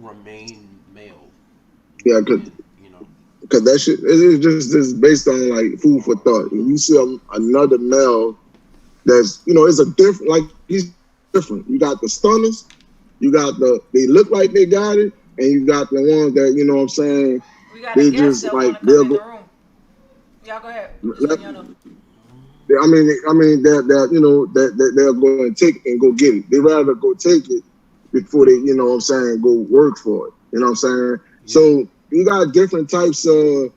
remain male. Yeah, because that shit is just based on like food for thought. When you see another male that's it's a different, like, he's different. You got the stunners, you got they look like they got it, and you got the ones that what I'm saying. We got they just like they'll go. Y'all go ahead. that you know that they'll go and take it and go get it. They rather go take it before they, you know what I'm saying, go work for it. You know what I'm saying? Yeah. So you got different types of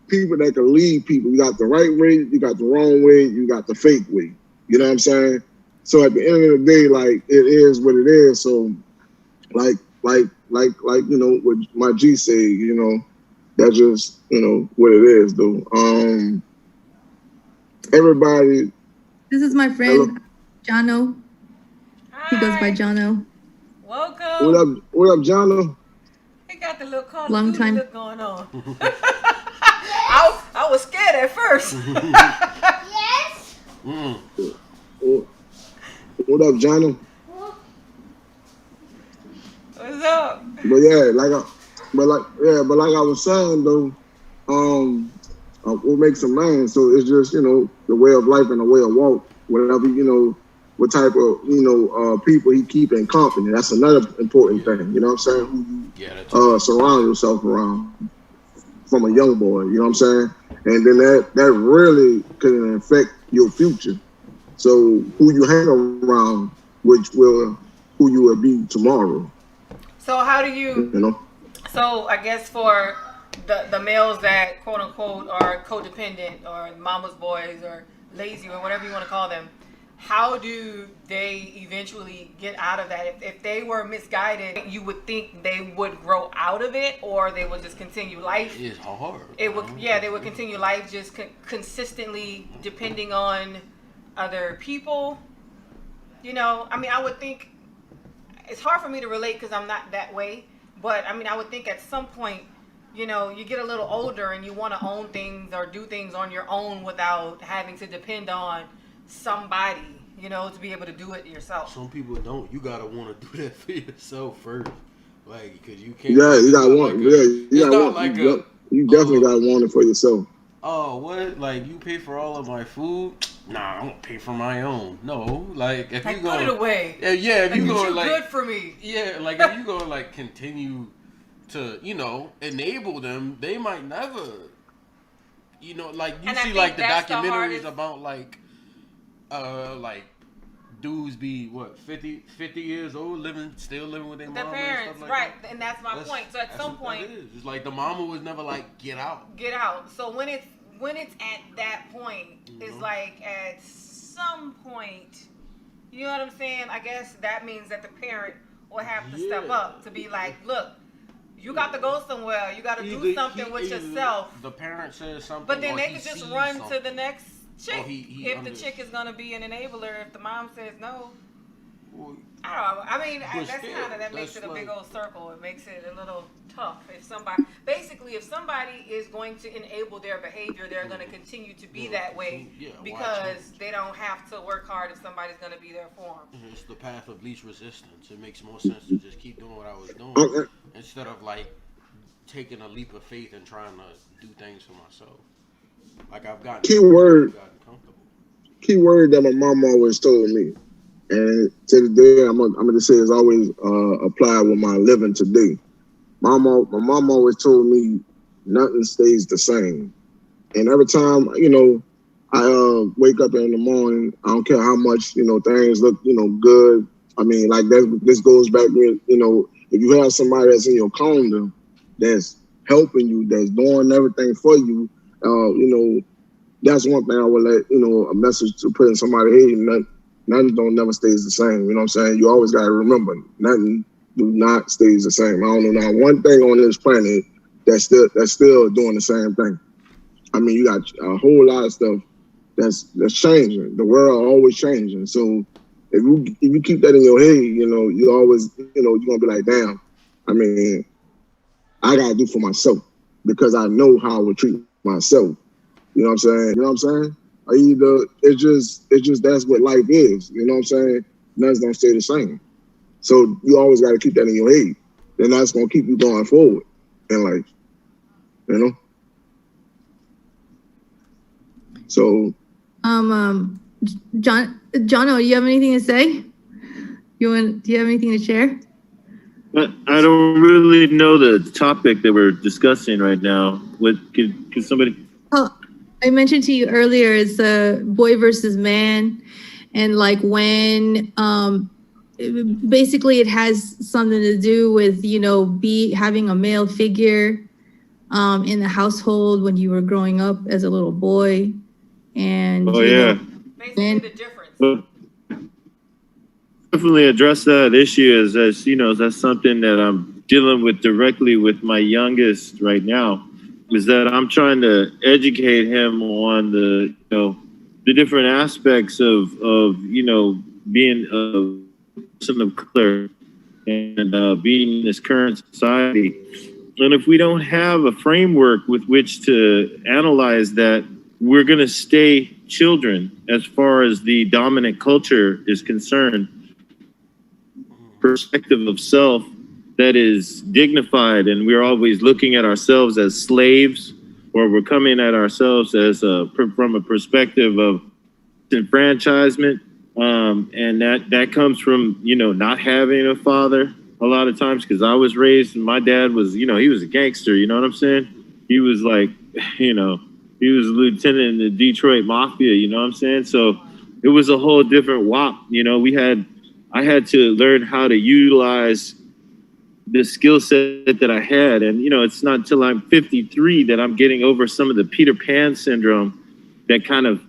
people that can lead people. You got the right way, you got the wrong way, you got the fake way. You know what I'm saying? So at the end of the day, like, it is what it is. So like you know what my G say, you know, that's just, you know, what it is though. Everybody. This is my friend Jono. Hi. He goes by Jono. Welcome. What up, Jono? He got the little Call Long of Duty time. look going on. I was scared at first. Yes. What up, Jono? What's up? But yeah, like I was saying though, what makes a man? So it's just, you know, the way of life and the way of walk. Whatever, you know, what type of, you know, people he keep in company. That's another important thing. You know what I'm saying? Who you surround yourself around from a young boy. You know what I'm saying? And then that really can affect your future. So who you hang around, which will who you will be tomorrow. So how do you know? So I guess for the males that quote unquote are codependent or mama's boys or lazy or whatever you want to call them, how do they eventually get out of that? If they were misguided, you would think they would grow out of it, or they would just continue life. It's hard. They would continue life just consistently depending on other people. You know, I mean, I would think it's hard for me to relate because I'm not that way. But I mean, I would think at some point, you know, you get a little older and you want to own things or do things on your own without having to depend on somebody, you know, to be able to do it yourself. Some people don't. You gotta want to do that for yourself first, like, because you can't. Yeah, you gotta want. You definitely gotta want it for yourself. Oh, what? Like, you pay for all of my food? Nah, I don't pay for my own. No, like, if you go put it away. Yeah, if you go like good for me. Yeah, like if you go like continue to, you know, enable them, they might never. You know, like you see like the documentaries about like dudes be what 50 years old still living with their mom parents, and stuff like right? that. And that's my point. So at some point, it's like the mama was never like get out. So when it's at that point, it's like at some point, you know what I'm saying? I guess that means that the parent will have to step up to be like, look, you got to go somewhere. You got to do something with yourself. The parent says something, but then they can just run to the next chick. If the chick is gonna be an enabler, if the mom says no, I don't know. I mean, that makes it a big old circle. It makes it a little tough. If somebody is going to enable their behavior, they're going to continue to be that way because they don't have to work hard if somebody's going to be there for them. It's the path of least resistance. It makes more sense to just keep doing what I was doing instead of like taking a leap of faith and trying to do things for myself. Like I've gotten comfortable. Key word that my mom always told me, and to the day I'm gonna say is always applied with my living today. My mom always told me nothing stays the same, and every time, you know, I wake up in the morning, I don't care how much, you know, things look, you know, good. I mean, like that. This goes back with, you know, if you have somebody that's in your calendar that's helping you, that's doing everything for you, you know, that's one thing I would let, you know, a message to put in somebody's head. Nothing don't never stays the same. You know what I'm saying? You always got to remember, nothing do not stays the same. I don't know now one thing on this planet that's still doing the same thing. I mean, you got a whole lot of stuff that's changing. The world always changing. So if you keep that in your head, you know, you always, you know, you're gonna be like, damn. I mean, I gotta do for myself because I know how I would treat myself. You know what I'm saying? You know what I'm saying? It's just that's what life is. You know what I'm saying? Nothing's gonna stay the same. So you always got to keep that in your head. Then that's gonna keep you going forward in life. You know. So. Jono, do you have anything to say? Do you have anything to share? I don't really know the topic that we're discussing right now. What could somebody? Oh, I mentioned to you earlier, it's a boy versus man, and like when basically it has something to do with having a male figure in the household when you were growing up as a little boy, and Basically, the difference. Well, definitely address that issue as that's something that I'm dealing with directly with my youngest right now, is that I'm trying to educate him on the different aspects of being a person of color and being in this current society. And if we don't have a framework with which to analyze that, we're going to stay children as far as the dominant culture is concerned. Perspective of self that is dignified, and we're always looking at ourselves as slaves, or we're coming at ourselves as from a perspective of enfranchisement, and that comes from not having a father a lot of times, because I was raised and my dad was he was a gangster, you know what I'm saying? He was like he was a lieutenant in the Detroit Mafia, you know what I'm saying? So it was a whole different wop. I had to learn how to utilize the skill set that I had. And, it's not until I'm 53 that I'm getting over some of the Peter Pan syndrome that kind of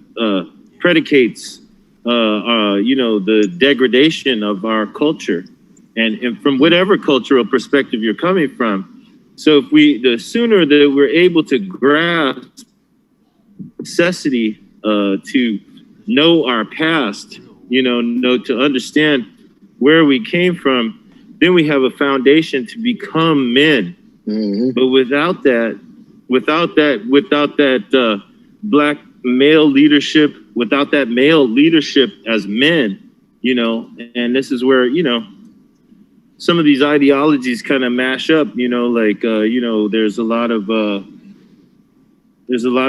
predicates, the degradation of our culture and from whatever cultural perspective you're coming from. So the sooner that we're able to grasp necessity to know our past, to understand where we came from, then we have a foundation to become men. Mm-hmm. But without that black male leadership, without that male leadership as men, and this is where some of these ideologies kind of mash up. There's a lot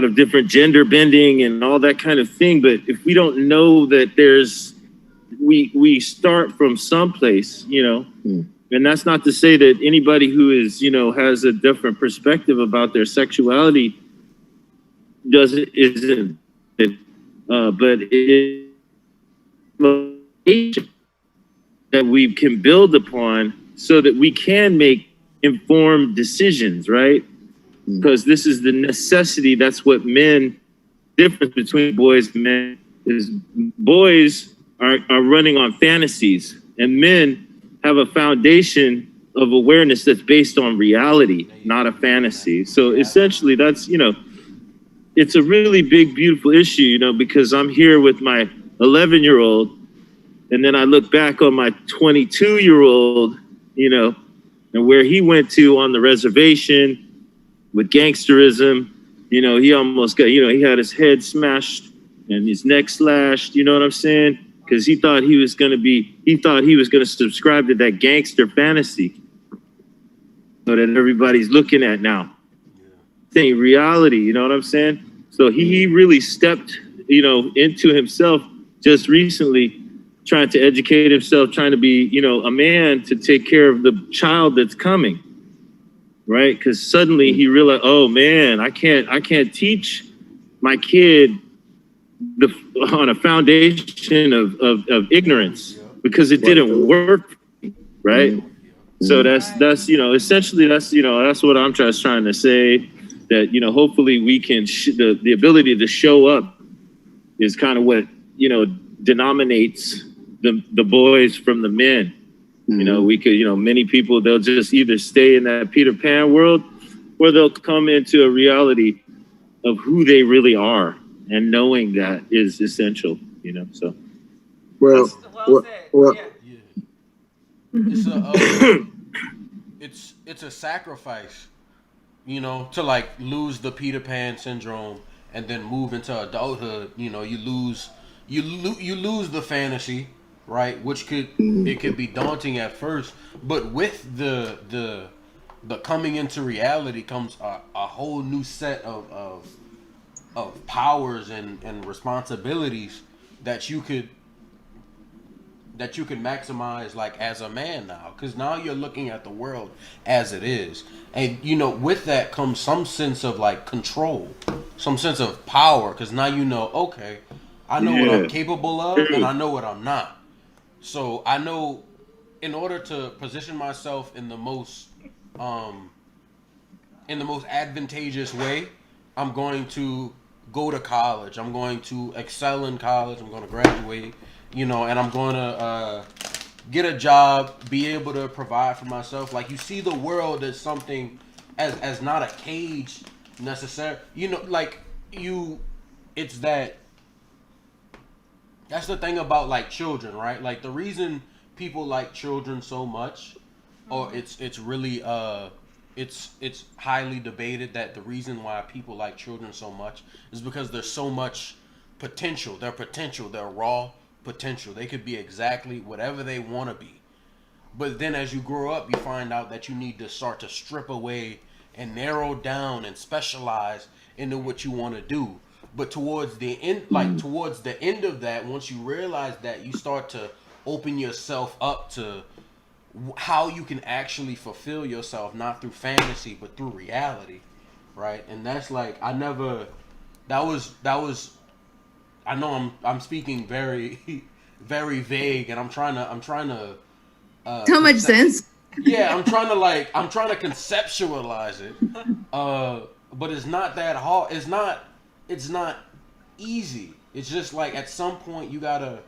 of different gender bending and all that kind of thing. But if we don't know that we start from someplace, and that's not to say that anybody who is, has a different perspective about their sexuality isn't, but it that we can build upon so that we can make informed decisions, right? Because this is the necessity. That's what difference between boys and men is. Boys are running on fantasies, and men have a foundation of awareness that's based on reality, not a fantasy. So essentially that's, it's a really big, beautiful issue, because I'm here with my 11-year-old, and then I look back on my 22-year-old, and where he went to on the reservation with gangsterism. He almost got, he had his head smashed and his neck slashed, you know what I'm saying? Because he thought he was going to subscribe to that gangster fantasy that everybody's looking at now. Saying reality, you know what I'm saying? So he really stepped, into himself just recently, trying to educate himself, trying to be, a man to take care of the child that's coming. Right? Because suddenly he realized, oh man, I can't teach my kid on a foundation of ignorance, because it didn't work, right? So that's essentially that's what I'm trying to say, that hopefully we can the ability to show up is kind of what denominates the boys from the men. We could, many people, they'll just either stay in that Peter Pan world, or they'll come into a reality of who they really are, and knowing that is essential, so. Well yeah. It's a sacrifice, to like lose the Peter Pan syndrome and then move into adulthood. You lose the fantasy, right? Which could be daunting at first, but with the coming into reality comes a whole new set of powers and responsibilities that you could that you can maximize like as a man now, because now you're looking at the world as it is, and you know with that comes some sense of like control, some sense of power, because now you know, okay, I know what I'm capable of and I know what I'm not. So I know in order to position myself in the most advantageous way, I'm going to go to college. I'm going to excel in college. I'm going to graduate, you know, and I'm going to get a job, be able to provide for myself. Like, you see the world as something, as not a cage necessarily. You know, like, it's that's the thing about, like, children, right? Like, the reason people like children so much, or it's really, it's highly debated that the reason why people like children so much is because there's so much potential. Their potential, their raw potential. They could be exactly whatever they want to be. But then as you grow up, you find out that you need to start to strip away and narrow down and specialize into what you want to do. But towards the end, towards the end of that, once you realize that, you start to open yourself up to how you can actually fulfill yourself, not through fantasy but through reality, right? And that's like, I know I'm speaking very very vague, and I'm trying to so much sense. Yeah, I'm trying to conceptualize it, but it's not that hard. It's not easy. It's just like at some point you gotta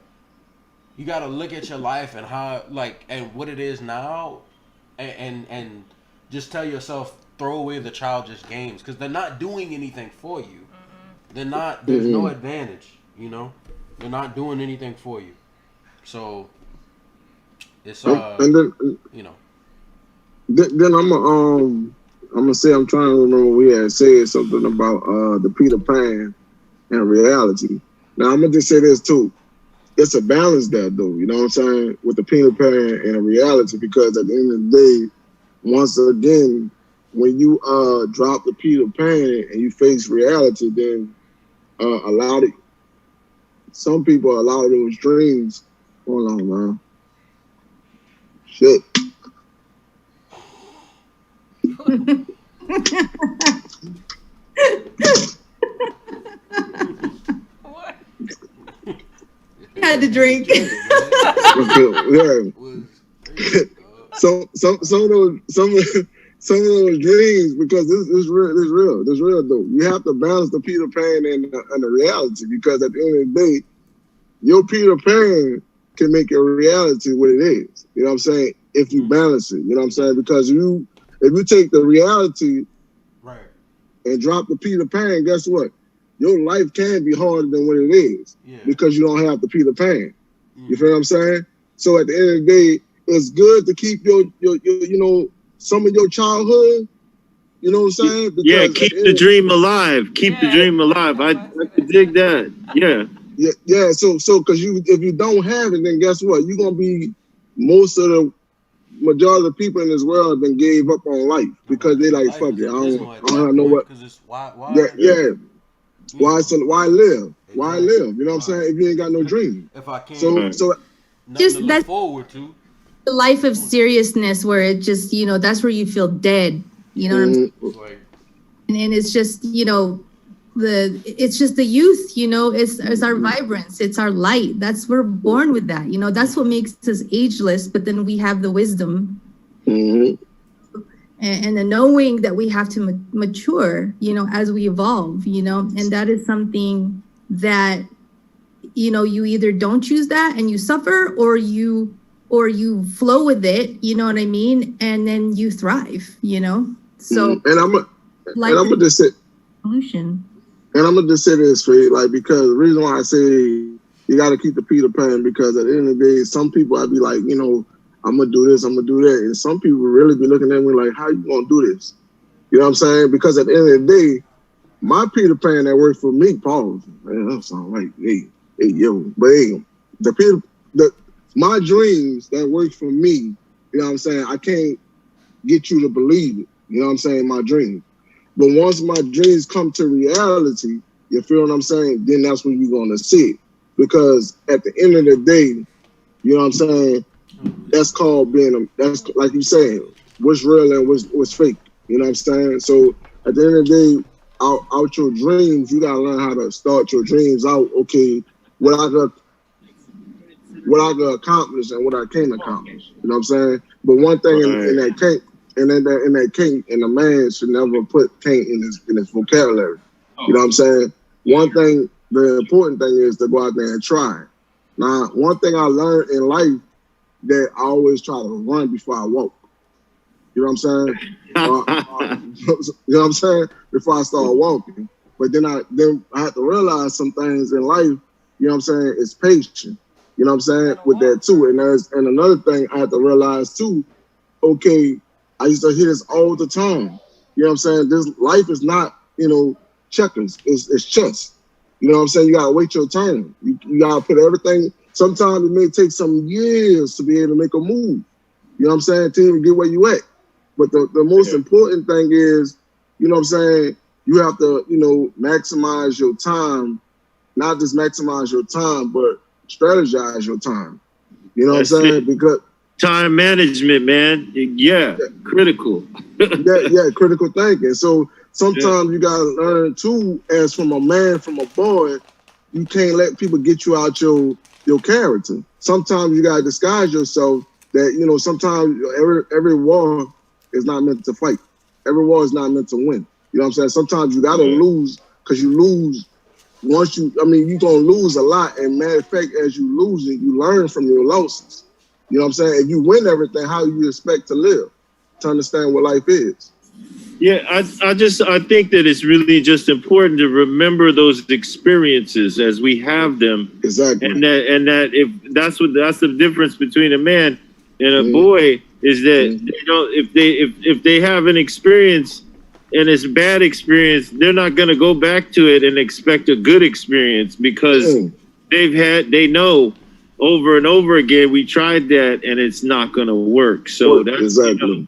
look at your life and how, like, and what it is now, and just tell yourself, throw away the childish games, because they're not doing anything for you. They're not. There's no advantage. You know, they're not doing anything for you. So it's and then, you know. Then I'm gonna say, I'm trying to remember, we had said something about the Peter Pan and reality. Now I'm gonna just say this too. It's a balance there, though, you know what I'm saying, with the Peter Pan and reality, because at the end of the day, once again, when you drop the Peter Pan and you face reality, then some people, a lot of those dreams, hold on, man. Shit. What? Had to drink. Yeah. Some of those dreams, because this real though. You have to balance the Peter Pan and the reality, because at the end of the day, your Peter Pan can make your reality what it is. You know what I'm saying? If you balance it, you know what I'm saying? Because if you take the reality Right. and drop the Peter Pan, guess what? Your life can be harder than what it is, because you don't have the Peter Pan. You feel what I'm saying? So at the end of the day, it's good to keep your you know, some of your childhood. You know what I'm saying? Because keep the dream alive. Keep the dream alive. I dig that. Yeah. Yeah. So because if you don't have it, then guess what? You're gonna be, most of the majority of the people in this world then gave up on life, because they like, fuck it, I don't know what. Why? Yeah. Why live? Why live? You know what I'm saying? If you ain't got no dream. If I can't, so just to look that's forward to. the life of seriousness, where it just, you know, that's where you feel dead. You know what I'm saying? Like, And it's just, you know, it's just the youth, you know, it's our vibrance, it's our light. We're born with that, you know, that's what makes us ageless. But then we have the wisdom and the knowing that we have to mature, you know, as we evolve, you know, and that is something that, you know, you either don't choose that and you suffer, or you flow with it, you know what I mean? And then you thrive, you know? So and I'm gonna just say solution. And I'm gonna just say this for you, like, because the reason why I say you got to keep the Peter Pan, because at the end of the day, some people I'd be like, you know, I'm gonna do this, I'm gonna do that, and some people really be looking at me like, how you gonna do this? You know what I'm saying? Because at the end of the day, my Peter Pan that worked for me, pause. Man, that sound like, hey, yo, but hey, my dreams that worked for me, you know what I'm saying? I can't get you to believe it. You know what I'm saying? My dreams. But once my dreams come to reality, you feel what I'm saying? Then that's when you're going to see it. Because at the end of the day, You know what I'm saying? That's called that's like you saying, what's real and what's fake. You know what I'm saying? So at the end of the day, out your dreams, you gotta learn how to start your dreams out. Okay, what I could accomplish and what I can't accomplish. You know what I'm saying? But one thing in that can't, and in that can't, and a man should never put can't in his vocabulary. You know what I'm saying? One thing, the important thing is to go out there and try. Now, one thing I learned in life that I always try to run before I walk. You know what I'm saying? You know what I'm saying? Before I start walking. But then I had to realize some things in life, you know what I'm saying, it's patient. You know what I'm saying? With that too. And another thing I had to realize too, okay, I used to hear this all the time. You know what I'm saying? This life is not, checkers. It's chess. You know what I'm saying? You gotta wait your turn. You gotta put everything. Sometimes it may take some years to be able to make a move. You know what I'm saying? To even get where you at. But the most important thing is, you know what I'm saying? You have to, maximize your time. Not just maximize your time, but strategize your time. You know what I'm saying? Because time management, man. Yeah. Critical. Critical thinking. So sometimes you gotta learn too, as from a man, from a boy, you can't let people get you out your character. Sometimes you gotta disguise yourself. That sometimes every war is not meant to fight. Every war is not meant to win. You know what I'm saying? Sometimes you gotta lose, because you lose. You're gonna lose a lot. And matter of fact, as you lose it, you learn from your losses. You know what I'm saying? If you win everything, how do you expect to live? To understand what life is. Yeah, I think that it's really just important to remember those experiences as we have them. Exactly. And that if that's the difference between a man and a boy, is that they don't, if they have an experience and it's a bad experience, they're not going to go back to it and expect a good experience, because they know over and over again, we tried that and it's not going to work. So that's exactly.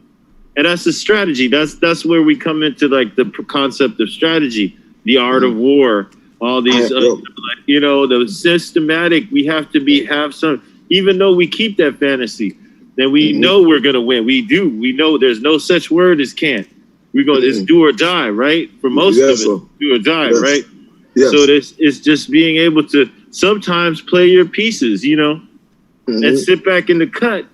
And that's the strategy. That's where we come into like the concept of strategy, the art of war, all these, the systematic. We have to have some, even though we keep that fantasy, then we know we're gonna win. We do. We know there's no such word as can't. We go. It's do or die, right? For most of it, do or die, right? Yes. So it's just being able to sometimes play your pieces, and sit back in the cut.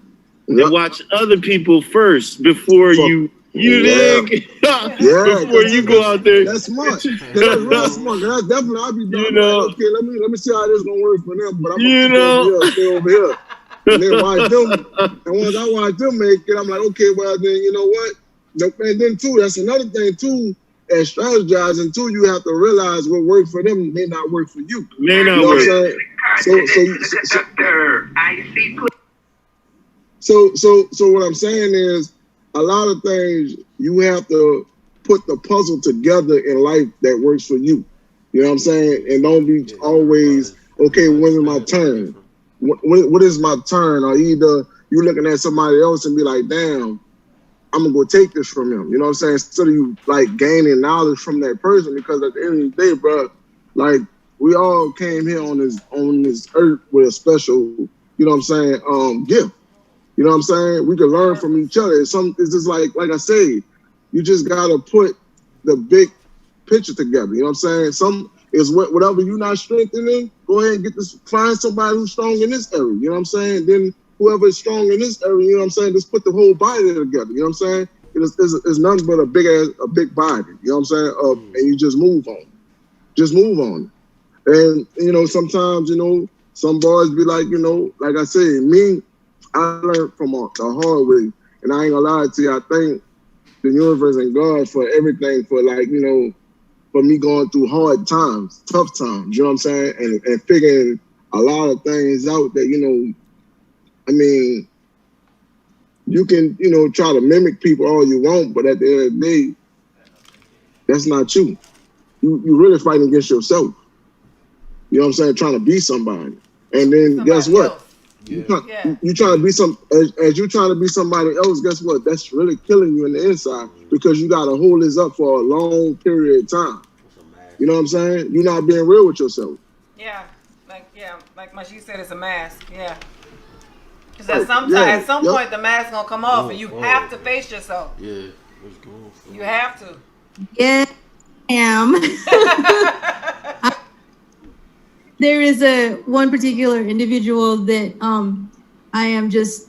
And watch other people first before you dig. Before you go out there. That's smart. That's real smart. That's definitely, I'll be done. Okay, let me see how this gonna work for them. But I'm gonna stay over here. And then watch them. And once I watch them make it, I'm like, okay, well then, you know what? And then too, that's another thing too. As strategizing too, you have to realize what works for them may not work for you. May not work. So what I'm saying is, a lot of things you have to put the puzzle together in life that works for you. You know what I'm saying? And don't be always, okay, when is my turn? What is my turn? Or either you looking at somebody else and be like, damn, I'm gonna go take this from him. You know what I'm saying? Instead of you like gaining knowledge from that person, because at the end of the day, bro, like we all came here on this earth with a special, you know what I'm saying, gift. You know what I'm saying? We can learn from each other. It's just like I say, you just gotta put the big picture together. You know what I'm saying? Whatever you're not strengthening, go ahead and find somebody who's strong in this area. You know what I'm saying? Then whoever is strong in this area, you know what I'm saying? Just put the whole body together. You know what I'm saying? It's nothing but a big body. You know what I'm saying? And you just move on. Just move on. And sometimes some boys be like, like I said, me. I learned from the hard way, and I ain't gonna lie to you. I thank the universe and God for everything, for for me going through hard times, tough times. You know what I'm saying, and figuring a lot of things out that you can try to mimic people all you want, but at the end of the day, that's not you. You really fighting against yourself. You know what I'm saying, trying to be somebody, and then guess what? Else. You trying to be as you trying to be somebody else. Guess what? That's really killing you in the inside, because you got to hold this up for a long period of time. You know what I'm saying? You're not being real with yourself. Like Maji said, it's a mask. Yeah. Because at some point the mask gonna come off, and you have to face yourself. Yeah, let's go. You have to. Yeah, I am. There is one particular individual that I am just,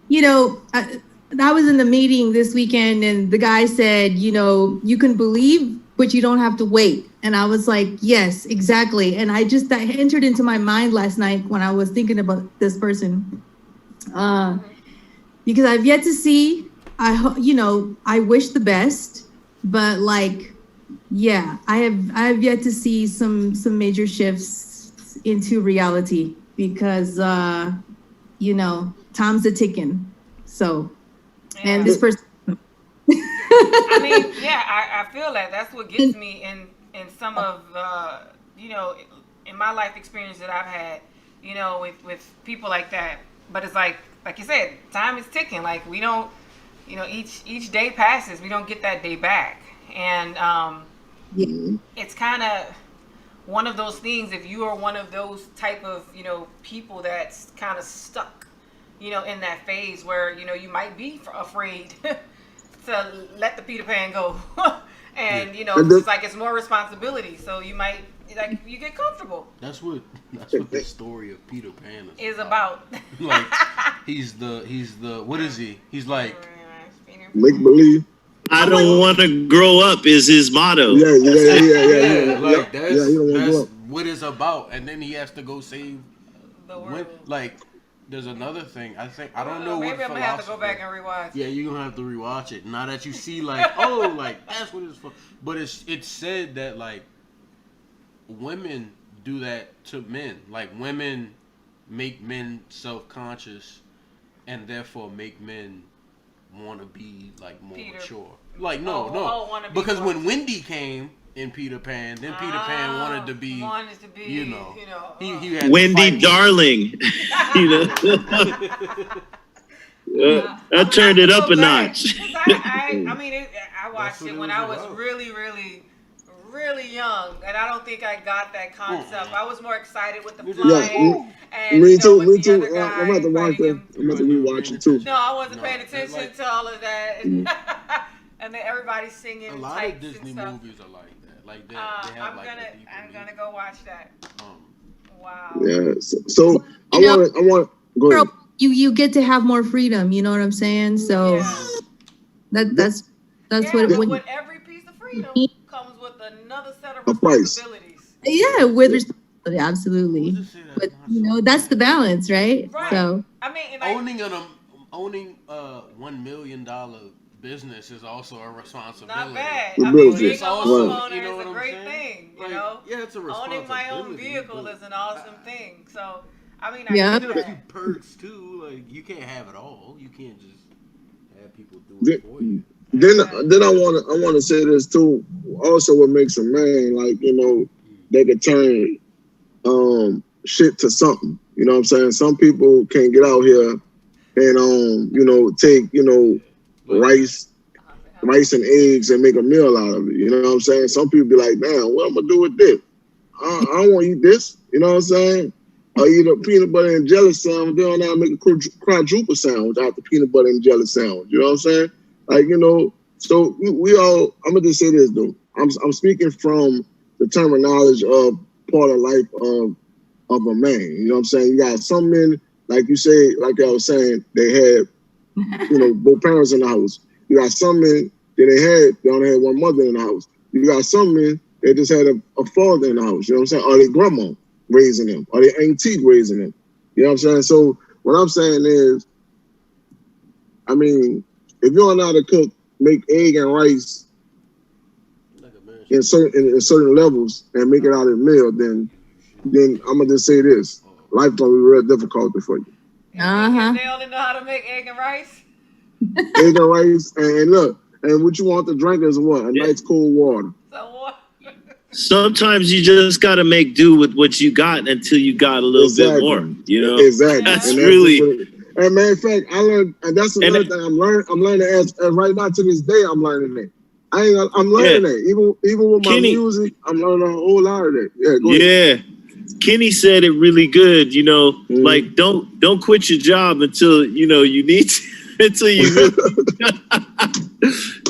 I was in the meeting this weekend and the guy said, you can believe, but you don't have to wait. And I was like, yes, exactly. And that entered into my mind last night when I was thinking about this person. Because I've yet to see, I wish the best, but yeah, I have yet to see some major shifts into reality because, time's a ticking. So, and this person. I mean, yeah, I feel that. That's what gets me in some of, in my life experience that I've had, with people like that. But it's like you said, time is ticking. Like we don't, each day passes, we don't get that day back. And it's kind of one of those things, if you are one of those type of, people that's kind of stuck, in that phase where, you might be afraid to let the Peter Pan go. And, it's like it's more responsibility. So you might, you get comfortable. That's what the story of Peter Pan is about. Like, he's the, what is he? He's like, make believe. I don't want to grow up is his motto. Yeah. Like, that's what it's about. And then he has to go save the world. There's another thing. I don't know what maybe I'm going to have to go back and rewatch it. Yeah, you're going to have to rewatch it. Now that you see, that's what it's for. But it's said that, women do that to men. Like, women make men self-conscious and therefore make men want to be, more mature. No. Because when Wendy came in Peter Pan, then Peter Pan wanted to be, he had Wendy Darling. That turned it up a notch. I watched it when I was really, really, really young, and I don't think I got that concept. I was more excited with the flying. And, me too. I'm about to watch it. I'm about to rewatch it too. No, I wasn't paying attention to all of that. And then everybody's singing. A lot of Disney movies are like that. Like they have I'm gonna go watch that. Wow. Yeah. So I want. Go ahead. You get to have more freedom. You know what I'm saying? So that's what. With every piece of freedom comes with another set of responsibilities. Yeah, with responsibility, absolutely. But that's the balance, right? So owning $1 million business is also a responsibility. Not bad. Being a homeowner is a great thing. Yeah, it's a responsibility. Owning my own vehicle is an awesome thing. So I get a few perks too. Like you can't have it all. You can't just have people do it for you. Then I want to say this too. Also, what makes a man, they could turn shit to something. You know what I'm saying? Some people can't get out here and take rice and eggs and make a meal out of it. You know what I'm saying? Some people be like, damn, what I'm gonna do with this? I don't want to eat this. You know what I'm saying? I eat a peanut butter and jelly sandwich. Then I make a quadruple sandwich out the peanut butter and jelly sandwich. You know what I'm saying? So we all. I'm gonna just say this though. I'm speaking from the terminology of part of life of a man. You know what I'm saying? You got some men, like you say, like I was saying, they had both parents in the house. You got some men that they only had one mother in the house. You got some men that just had a father in the house. You know what I'm saying? Or their grandma raising them, or their auntie raising them. You know what I'm saying? So what I'm saying is, if you don't know how to cook, make egg and rice in certain levels and make it out of the meal, then I'm gonna just say this: life gonna be real difficult for you. They only know how to make egg and rice. Egg and rice, and look, and what you want to drink is what? A nice cold water. So what? Sometimes you just got to make do with what you got until you got a little bit more. Exactly. That's really. And matter of fact, I learned, and that's another thing I'm learning as right now to this day. I'm learning that. I'm learning that. Even with my music, I'm learning a whole lot of that. Yeah. Go ahead. Kenny said it really good, you know, like don't quit your job until you know you need to, until you really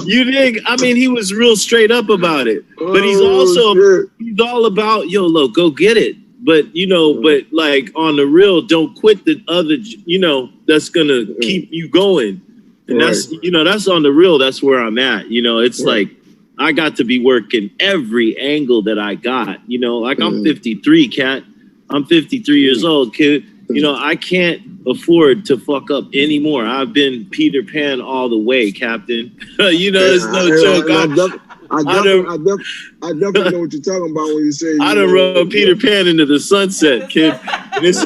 you dig. I mean, he was real straight up about it. But he's all about, yo, look, go get it. But you know, but like on the real, don't quit the other, you know, that's gonna keep you going. And that's, you know, that's on the real, that's where I'm at. You know, it's like I got to be working every angle that I got, you know, like I'm 53, cat. I'm 53 years old, kid. You know, I can't afford to fuck up anymore. I've been Peter Pan all the way, Captain. You know, it's no joke. I definitely know what you're talking about when you say. I done rode Peter Pan into the sunset, kid. And it's,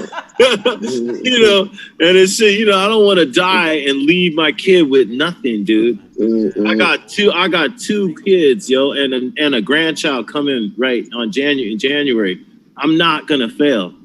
you know, and it's, you know, I don't want to die and leave my kid with nothing, dude. I got two kids, yo, and a grandchild coming right on January. I'm not gonna fail.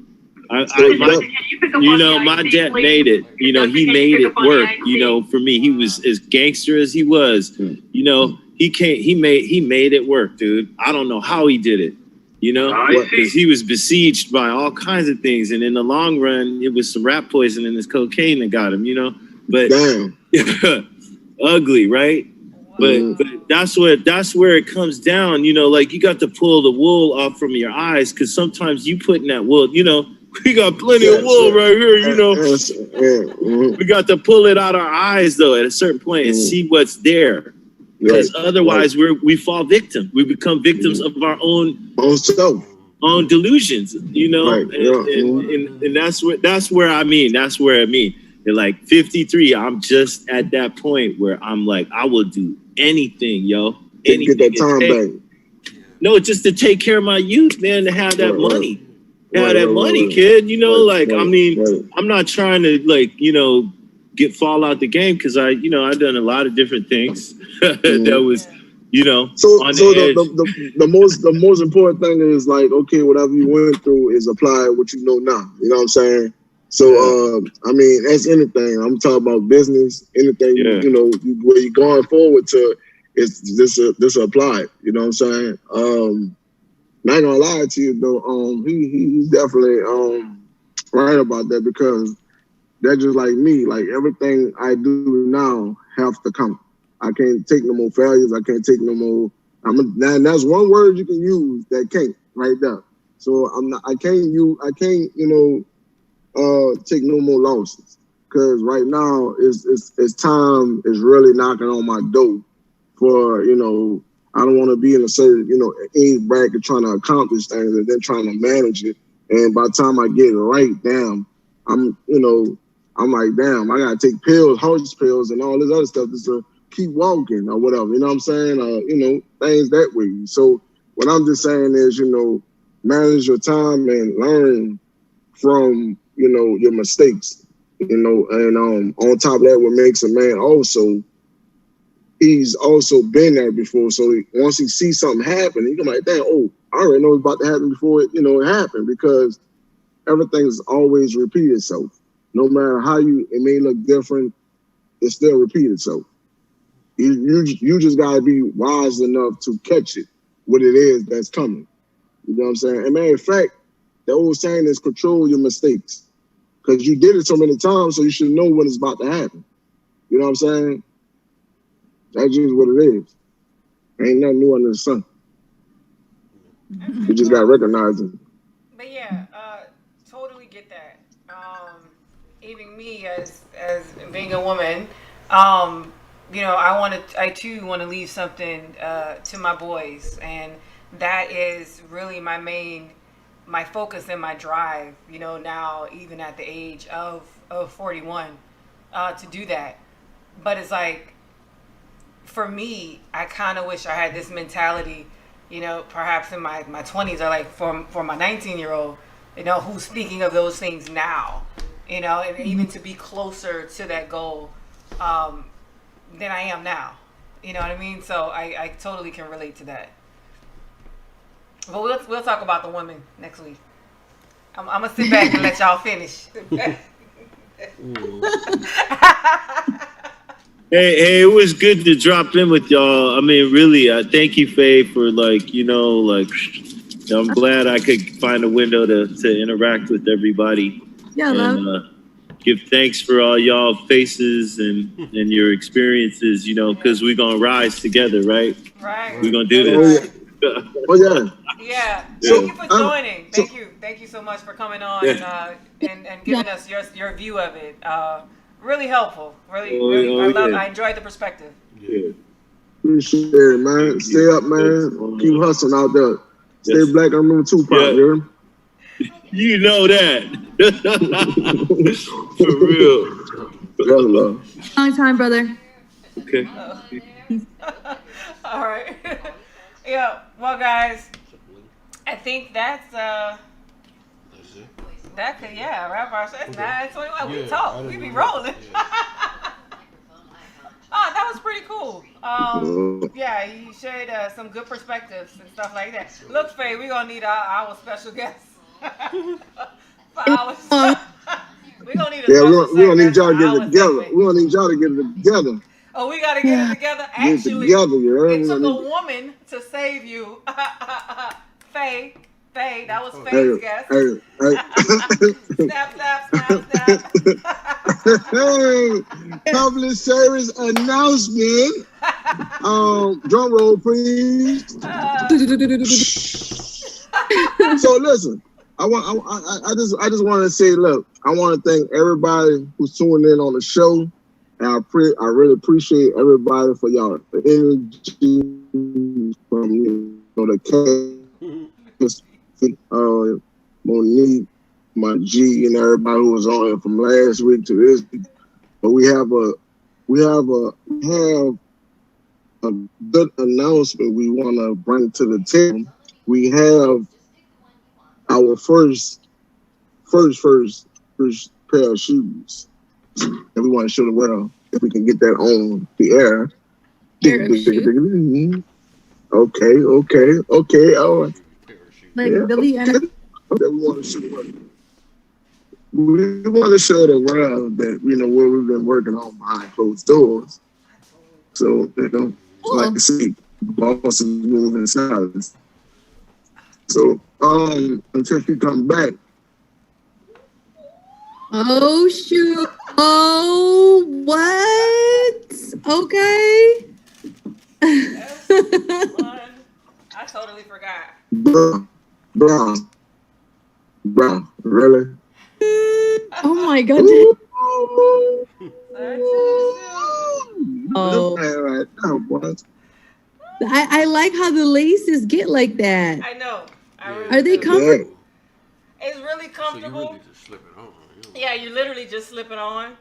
You know, my dad made it. You know, he made it work. You know, for me, he was as gangster as he was. You know, he made it work, dude. I don't know how he did it. You know, because he was besieged by all kinds of things, and in the long run, it was some rat poison and this cocaine that got him. You know, but ugly, right? But that's where it comes down. You know, like you got to pull the wool off from your eyes, because sometimes you put in that wool. You know, we got plenty of wool right here. You know, we got to pull it out our eyes though at a certain point and see what's there. Because otherwise we fall victim. We become victims of our own delusions, you know. And that's where I mean. At like 53, I'm just at that point where I'm like, I will do anything, yo. Anything. Get that time back. No, just to take care of my youth, man, to have that money. Have that money, kid. You know, like I mean, I'm not trying to like, you know, fall out the game, because I've done a lot of different things that was, you know, on the most important thing is like, okay, whatever you went through is apply what you know now. You know what I'm saying? So I mean, that's anything. I'm talking about business, anything. You know, where you're going forward to, is this applied. You know what I'm saying? Not gonna lie to you though. He's definitely right about that, because that's just like me. Like everything I do now have to count. I can't take no more failures. I can't take no more. That's one word you can use, that can't, right there. So I can't take no more losses, because right now it's time is really knocking on my door for, you know, I don't want to be in a certain, you know, age bracket trying to accomplish things and then trying to manage it. And by the time I get it right, damn, I'm like, damn, I gotta take pills, horse pills, and all this other stuff just to keep walking or whatever. You know what I'm saying? You know, things that way. So what I'm just saying is, you know, manage your time and learn from, you know, your mistakes. You know, and on top of that, what makes a man also, he's also been there before. So once he sees something happen, he can be like, damn, I already know it's about to happen before it happened, because everything's always repeat itself. No matter how it may look different, it still repeat itself. You just gotta be wise enough to catch it, what it is that's coming. You know what I'm saying? And matter of fact, the old saying is control your mistakes, because you did it so many times, so you should know when it's about to happen. You know what I'm saying? That's just what it is. Ain't nothing new under the sun. You just gotta recognize it. But yeah, totally get that. Even me as being a woman, you know, I too want to leave something to my boys, and that is really my focus and my drive. You know, now even at the age of 41, to do that. But it's like, for me, I kind of wish I had this mentality, you know, perhaps in my 20s, or like for my 19-year-old, you know, who's speaking of those things now, you know, and even to be closer to that goal than I am now. You know what I mean? So I totally can relate to that. But we'll talk about the women next week. I'm gonna sit back and let y'all finish. Hey, it was good to drop in with y'all. I mean, really, thank you, Faye, for like, you know, like I'm glad I could find a window to interact with everybody. Yeah, and love. give thanks for all y'all faces and your experiences, you know, because we're gonna rise together, right? Right. We're gonna do Oh this. yeah. Oh yeah. Yeah. So, Thank you for joining. so Thank you so much for coming on Yeah. and giving us your view of it. Really helpful. Really, Oh, really. oh, yeah. I enjoyed the perspective. Yeah. appreciate it, man. Stay up, man. Keep hustling out there. Stay Yes. black. I remember Tupac, Yeah. you hear me? You know that. For real. That's love. Long time, brother. Okay. All right. Yeah. Well, guys, I think that's That's it. that could wrap our show. It's 9:21. We Yeah, I talk. didn't We be know. rolling. Yeah. Oh, that was pretty cool. Yeah, you shared some good perspectives and stuff like that. Look, Faye, we're gonna need our special guest for hours. We're gonna need a Yeah, special we gonna need segment y'all to for get our it together. segment. We gonna need y'all to get it together. Oh, we gotta get it together. Get it Actually, together, you heard it me? took a woman to save you. Faye, that was Faye's guest. Hey. Snap, snap, snap, snap. Hey, public service announcement. Drum roll, please. So listen, I just want to say, look, I want to thank everybody who's tuning in on the show, and I really appreciate everybody for y'all the energy from the cast, Monique, my G, and everybody who was on it from last week to this week. But we have a good announcement we want to bring to the table. We have our first pair of shoes, and we want to show the world if we can get that on the air. Pair of shoes? Okay. All right. Like Yeah. Billy and Okay, we want to show the world. We want to show the world that what we've been working on behind closed doors. So like I say, boss is moving silence. So until she come back. oh shoot. Oh what? Okay. Fun. I totally forgot. Bro, really? Oh my goodness. Oh. Right now, boy. I like how the laces get like that. I know. Are they comfortable? It's really So you comfortable. really just slip it on. Yeah, you literally just slip it on.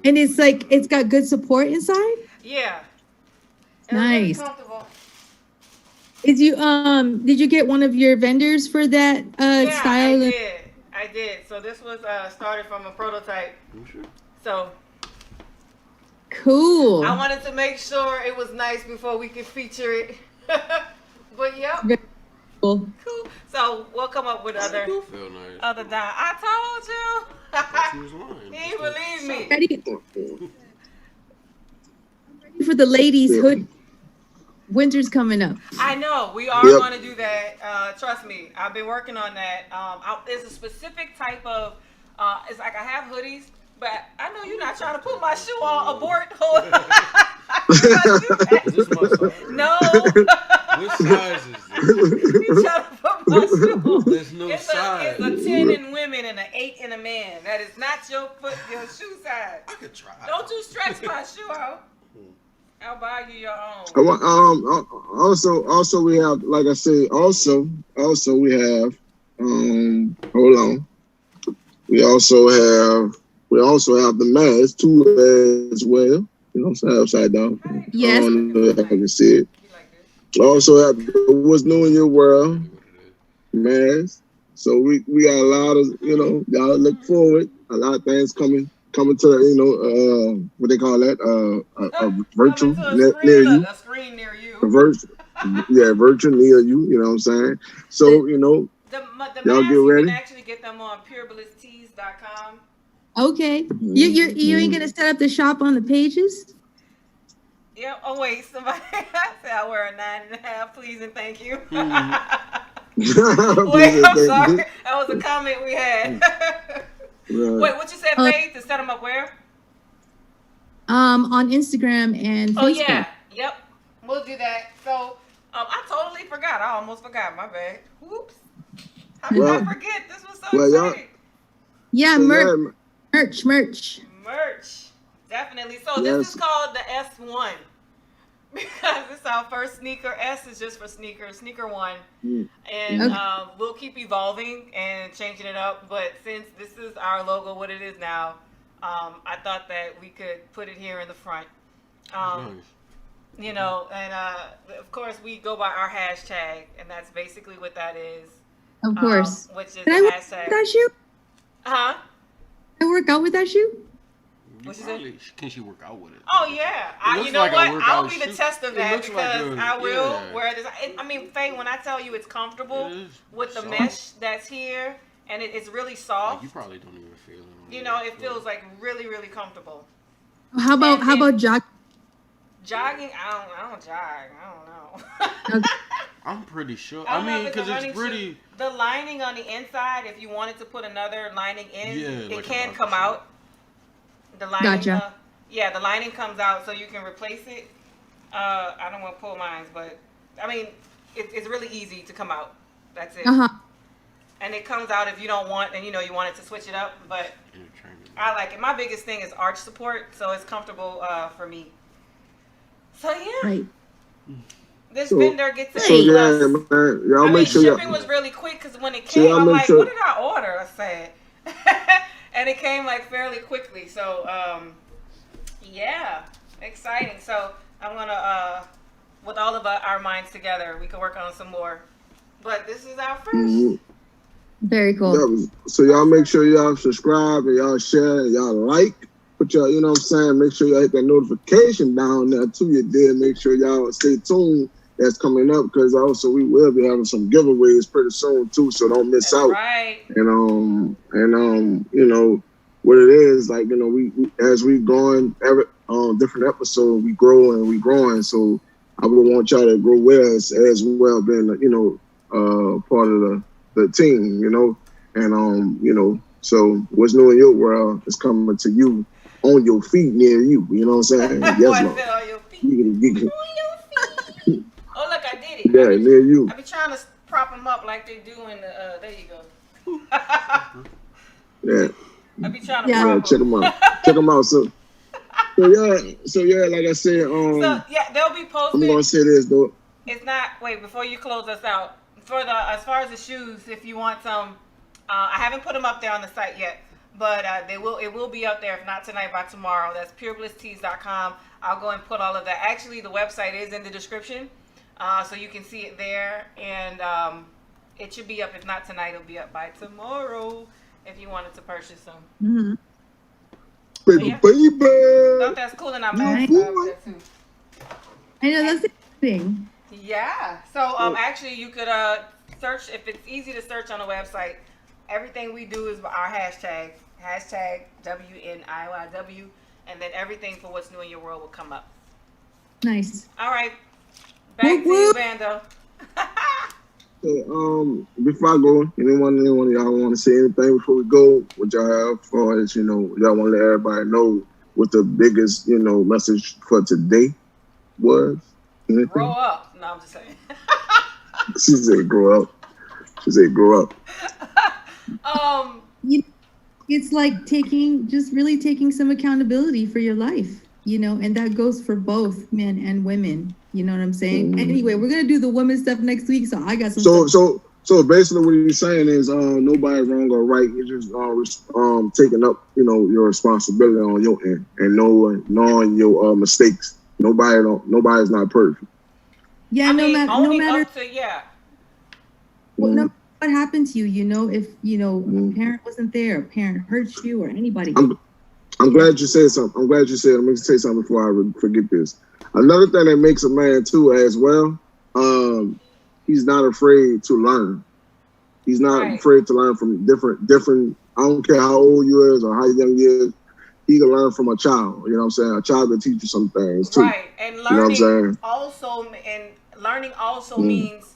And it's like it's got good support inside. Yeah. Nice. Really comfortable. Did you get one of your vendors for that Yeah, style? I did. So this was started from a prototype. Sure. So Cool. I wanted to make sure it was nice before we could feature it. But yep. Very cool. Cool. So we'll come up with It do feel nice. other down. I told you. Thought you was lying. He believed me. Ready for the ladies' hood. Winter's coming up. I know. We are Yep. going to do that. Trust me. I've been working on that. There's a specific type of, it's like I have hoodies, but I know you're not trying to put my shoe on abort. Is this my size? No. What size is this? You trying to put my shoe on. There's no It's size. a 10 in women and an 8 in a man. That is not your shoe size. I could try. Don't you stretch my shoe out. I'll buy you your own. Also we have, like I say, also we have hold on. We also have the mask too as well. Upside down. Yes. I don't know if I can see it. You like this? Also have what's new in your world mask. So we got a lot of y'all look forward. A lot of things coming to what they call that a virtual near you. A screen near you. Virtual near you. You know what I'm saying? So The y'all masks, get you ready. can actually get them on pureBlissTees.com. Okay. You ain't gonna set up the shop on the pages? Yep. Oh wait, somebody said I wear a 9.5, please and thank you. Wait, I'm sorry. That was a comment we had. Wait, what you said, Faith? To set them up where? On Instagram and Facebook. Oh yeah. Yep. We'll do that. So, I totally forgot. I almost forgot. My bad. Whoops. How did I forget? This was so exciting. Yeah, merch. Merch. Definitely. So this is called the S1 because it's our first sneaker. S is just for sneaker one. And we'll keep evolving and changing it up. But since this is our logo, what it is now, I thought that we could put it here in the front. You know, and of course we go by our hashtag, and that's basically what that is. Of course. Which is Can the I hashtag. work with that shoe? Huh? Can I work out with that shoe? What you say? Can she work out with it? Oh yeah, you know like what? I'll be the test of that because I will wear this. I mean, Faye, when I tell you it's comfortable with the mesh that's here, and it's really soft. Like you probably don't even feel it. You know, it feels like really, really comfortable. How about jogging? Jogging? I don't jog. I don't know. I'm pretty sure. I mean, mean, because it's pretty. The lining on the inside, if you wanted to put another lining in, it like can come out. The lining, Gotcha. The lining comes out, so you can replace it. I don't want to pull mine, but I mean, it's really easy to come out. That's it. And it comes out if you don't want, and you want it to switch it up. But I like it. My biggest thing is arch support, so it's comfortable for me. So yeah. Right. This vendor gets it. Man, y'all make sure shipping was really quick because when it came, I'm like, what did I order? I said. And it came like fairly quickly. So, exciting. So I'm going to, with all of our minds together, we can work on some more. But this is our first. Very cool. So y'all make sure y'all subscribe and y'all share and y'all like. Put y'all, you know what I'm saying? Make sure y'all hit that notification down there too. You did. Make sure y'all stay tuned. That's coming up because also we will be having some giveaways pretty soon too, so don't miss out. Right. And you know what it is like. You know, we as we going every different episodes, we grow and we growing. So I would want y'all to grow with us as well, being part of the team. You know, and so what's new in your world is coming to you on your feet near you. You know what I'm saying? Yes, Lord. On your feet. On your feet. Oh, look, I did it. Yeah, near you. I be trying to prop them up like they do in the, there you go. Yeah. I be trying to prop them. Check them out. Check them out. So like I said, they'll be posted. I'm gonna say this though. It's not, wait, before you close us out, as far as the shoes, if you want some, I haven't put them up there on the site yet, but it will be up there, if not tonight, by tomorrow. That's pureblesstees.com. I'll go and put all of that. Actually, the website is in the description, so you can see it there, and it should be up. If not tonight, it'll be up by tomorrow if you wanted to purchase them. Mm-hmm. Baby. Thought that's cool, and I'm nice. Too. I know, that's the thing. Yeah. So actually, you could search, if it's easy to search on the website. Everything we do is our hashtag WNIYW, and then everything for what's new in your world will come up. Nice. All right. Back to you, Bando. Before I go, anyone of y'all want to say anything before we go? What y'all have as far as, y'all want to let everybody know what the biggest, message for today was? Anything? Grow up. No, I'm just saying. She said grow up. It's like really taking some accountability for your life, and that goes for both men and women. You know what I'm saying? Mm-hmm. Anyway, we're gonna do the woman stuff next week, so I got some. So basically, what you're saying is, nobody's wrong or right. You're just taking up, your responsibility on your end and knowing your mistakes. Nobody's not perfect. Yeah, no matter. Well, no matter what happened to you, if a parent wasn't there, a parent hurt you, or anybody. I'm glad you said something. I'm glad you said. I'm going to say something before I forget this. Another thing that makes a man too, as well, he's not afraid to learn. He's not afraid to learn from different. I don't care how old you is or how young you is. he can learn from a child. You know what I'm saying? A child can teach you some things too. Right, and You know what I'm saying? learning also Mm. means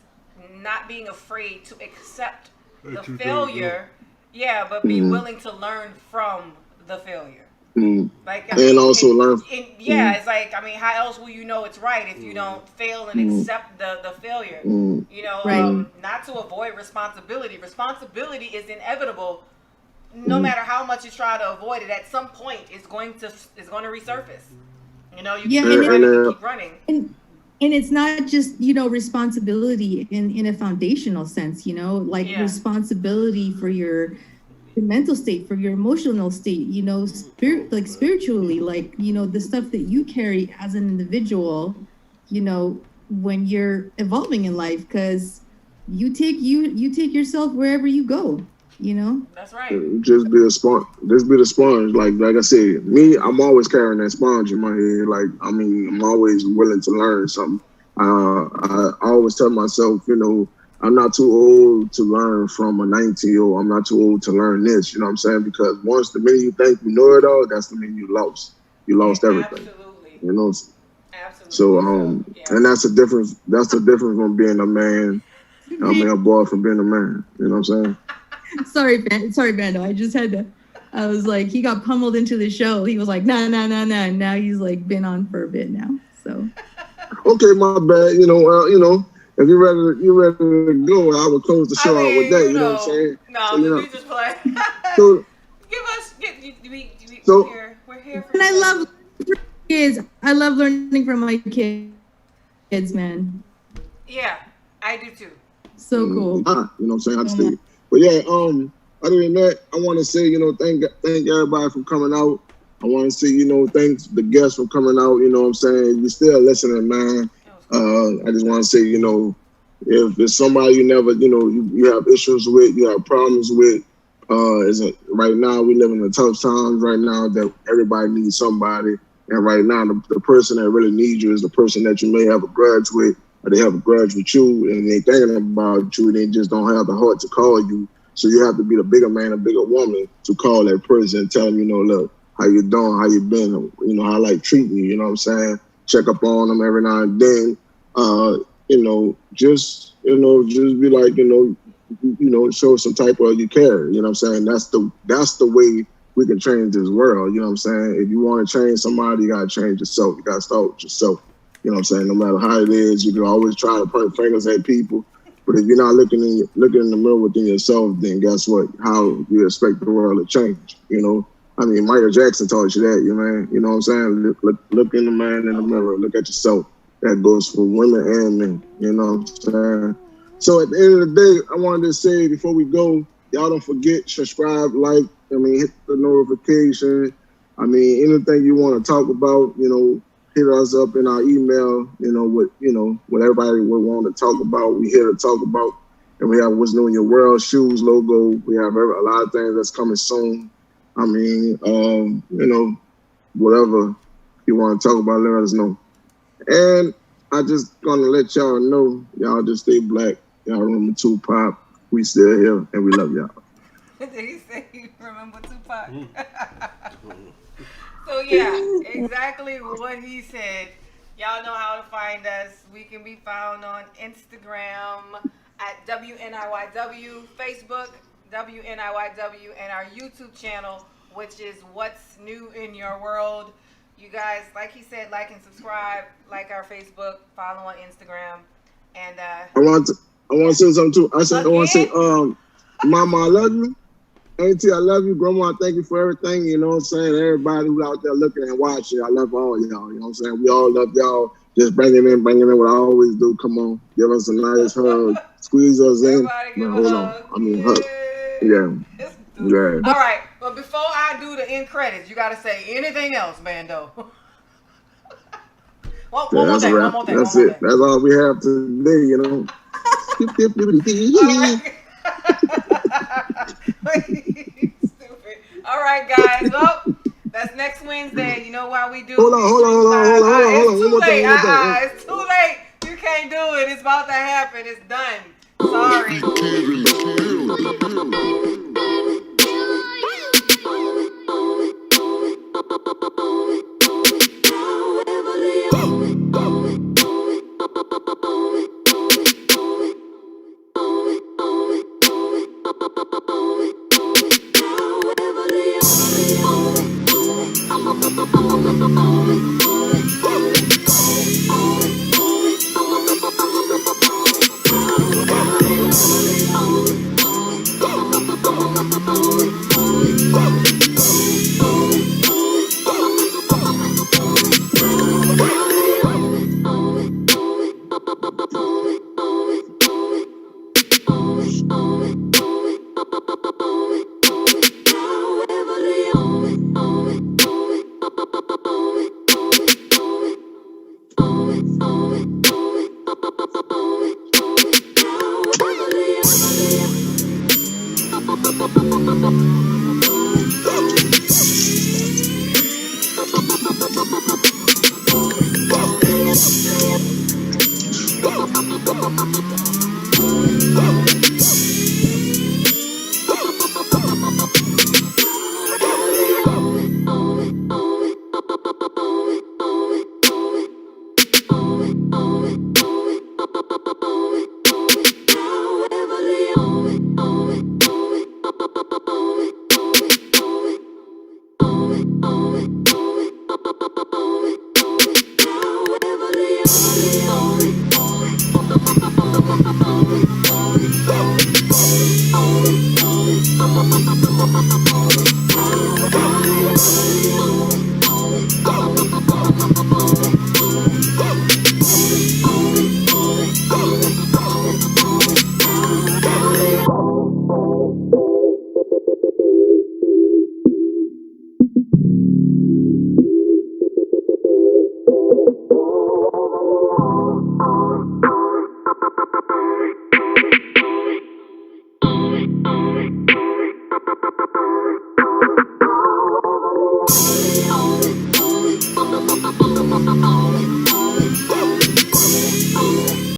not being afraid to accept the failure. Yeah, but be Mm. willing to learn from the failure. Mm. Like, And also learn. it's like, I mean, how else will you know it's right if you don't fail and accept the failure? Mm. You know, Right. not to avoid responsibility. Responsibility is inevitable. No matter how much you try to avoid it, at some point it's going to resurface. You know, you Yeah, keep and running, you keep running. And it's not just, responsibility in a foundational sense, like Yeah. responsibility for your mental state, for your emotional state, spiritually, like, the stuff that you carry as an individual, when you're evolving in life, because you take yourself wherever you go, That's right. Just be a sponge. Just be the sponge. Like I said, me, I'm always carrying that sponge in my head. Like, I mean, I'm always willing to learn something. I always tell myself, I'm not too old to learn from a 19-year-old. I'm not too old to learn this. You know what I'm saying? Because once the minute you think you know it all, that's the minute you lost. You lost everything. Absolutely. You know. Absolutely. So yeah. and that's the difference. That's the difference from being a man. I mean, a boy from being a man. You know what I'm saying? Sorry, Bando. I just had to. I was like, he got pummeled into the show. He was like, nah. Now he's like been on for a bit now. So. Okay, my bad. If you're ready to go, I would close the show out with that. You know what I'm saying? No, So, we just play. So, we're here for and I you. love kids. I love learning from my kids, man. Yeah, I do too. So cool. You know what I'm saying? I just think. But yeah, other than that, I want to say, thank everybody for coming out. I want to say, thanks the guests for coming out. You know what I'm saying? You're still listening, man. I just want to say, if it's somebody you never, you have issues with, you have problems with, right now we live in a tough times right now that everybody needs somebody. And right now, the person that really needs you is the person that you may have a grudge with, or they have a grudge with you, and they thinking about you, and they just don't have the heart to call you. So you have to be the bigger man, a bigger woman to call that person and tell them, look, how you doing, how you been, how I like treating you, you know what I'm saying? Check up on them every now and then. Just be like, show some type of you care, you know what I'm saying? That's the way we can change this world, you know what I'm saying? If you want to change somebody, you gotta change yourself. You gotta start with yourself. You know what I'm saying? No matter how it is, you can always try to point fingers at people. But if you're not looking in the mirror within yourself, then guess what? How you expect the world to change? I mean, Michael Jackson taught you that, you know what I'm saying? Look in the man in the mirror. Look at yourself. That goes for women and men. You know what I'm saying? So at the end of the day, I wanted to say before we go, y'all don't forget, subscribe, like, hit the notification. Anything you want to talk about, hit us up in our email, what everybody would want to talk about. We here to talk about. And we have What's New in Your World shoes logo. We have a lot of things that's coming soon. Whatever you want to talk about, let us know. And I just gonna let y'all know, y'all just stay black. Y'all remember Tupac. We still here and we love y'all. Did he say you remember Tupac? So yeah, exactly what he said. Y'all know how to find us. We can be found on Instagram at WNIYW, Facebook, WNIYW, and our YouTube channel, which is What's New in Your World. You guys, like he said, like and subscribe, like our Facebook, follow on Instagram, and I want to say something too. I want to say, Mama, I love you. Auntie, I love you. Grandma, thank you for everything. You know what I'm saying? Everybody who's out there looking and watching, I love all y'all. You know what I'm saying? We all love y'all. Just bring it in what I always do. Come on, give us a nice hug, squeeze us in. Man, hold on. Hug. Yeah. Yeah. All right, but before I do the end credits, you got to say anything else, Bando. one more thing. That's it. That's all we have today, All right. Stupid. All right, guys. Well, that's next Wednesday. You know why we do? Hold on. It's too late. One more thing. It's too late. You can't do it. It's about to happen. It's done. Sorry. However